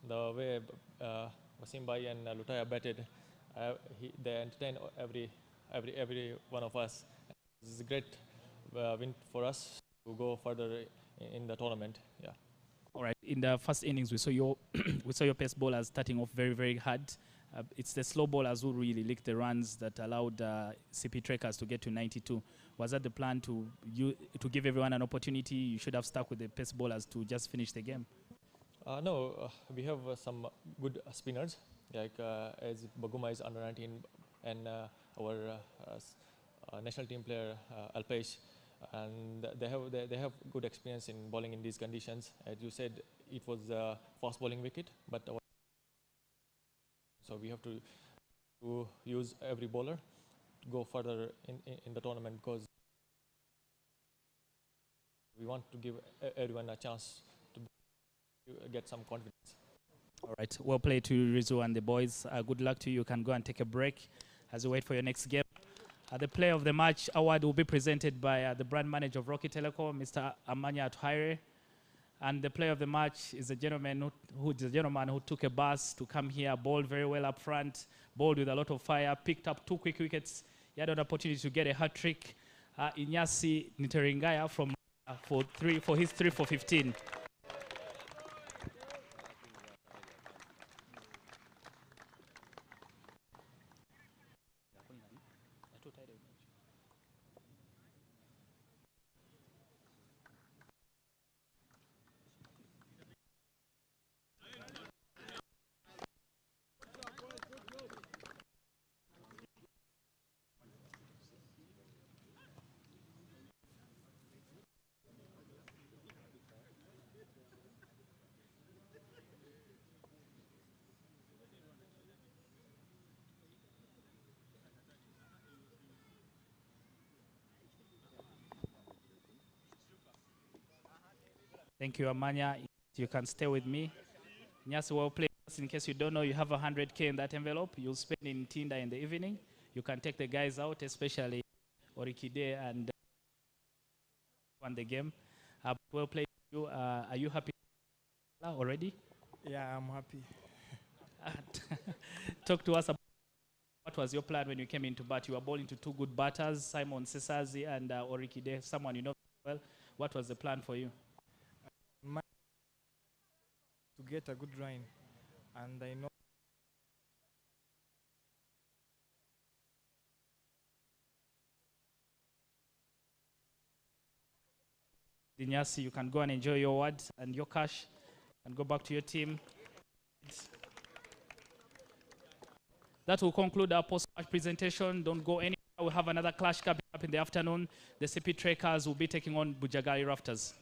the way Wasimbai and Lutaya batted, they entertained every one of us. This is a great win for us to go further in the tournament. Yeah. All right. In the first innings, we saw your pace bowlers starting off very, very hard. It's the slow bowlers who really licked the runs that allowed Sipi Kayakers to get to 92. Was that the plan to give everyone an opportunity? You should have stuck with the pace bowlers to just finish the game. No, we have some good spinners, like as Baguma is under 19, and our national team player Alpesh. And they have good experience in bowling in these conditions. As you said, it was a fast bowling wicket, but so we have to use every bowler to go further in the tournament, because we want to give everyone a chance to get some confidence. All right, well played to Rizzo and the boys. Good luck to you. You can go and take a break as you wait for your next game. The Player of the Match award will be presented by the brand manager of Rocky Telecom, Mr. Amanya Atuhaire. And the Player of the Match is a gentleman who took a bus to come here, bowled very well up front, bowled with a lot of fire, picked up 2 quick wickets. He had an opportunity to get a hat trick. Inyasi Niteringaya for his 3 for 15. Thank you, Amanya. You can stay with me. Nyasi, well played. In case you don't know, you have 100K in that envelope. You'll spend in Tinda in the evening. You can take the guys out, especially Orikide, and won the game. Well played. Are you happy already? Yeah, I'm happy. Talk to us about what was your plan when you came into bat. You were bowling to 2 good batters, Simon Sesazi and Orikide, someone you know well. What was the plan for you? To get a good line, and I know Dinyasi, you can go and enjoy your awards and your cash and go back to your team. That will conclude our post-match presentation. Don't go anywhere. We'll have another clash coming up in the afternoon. The Sipi Kayakers will be taking on Bujagali Rafters.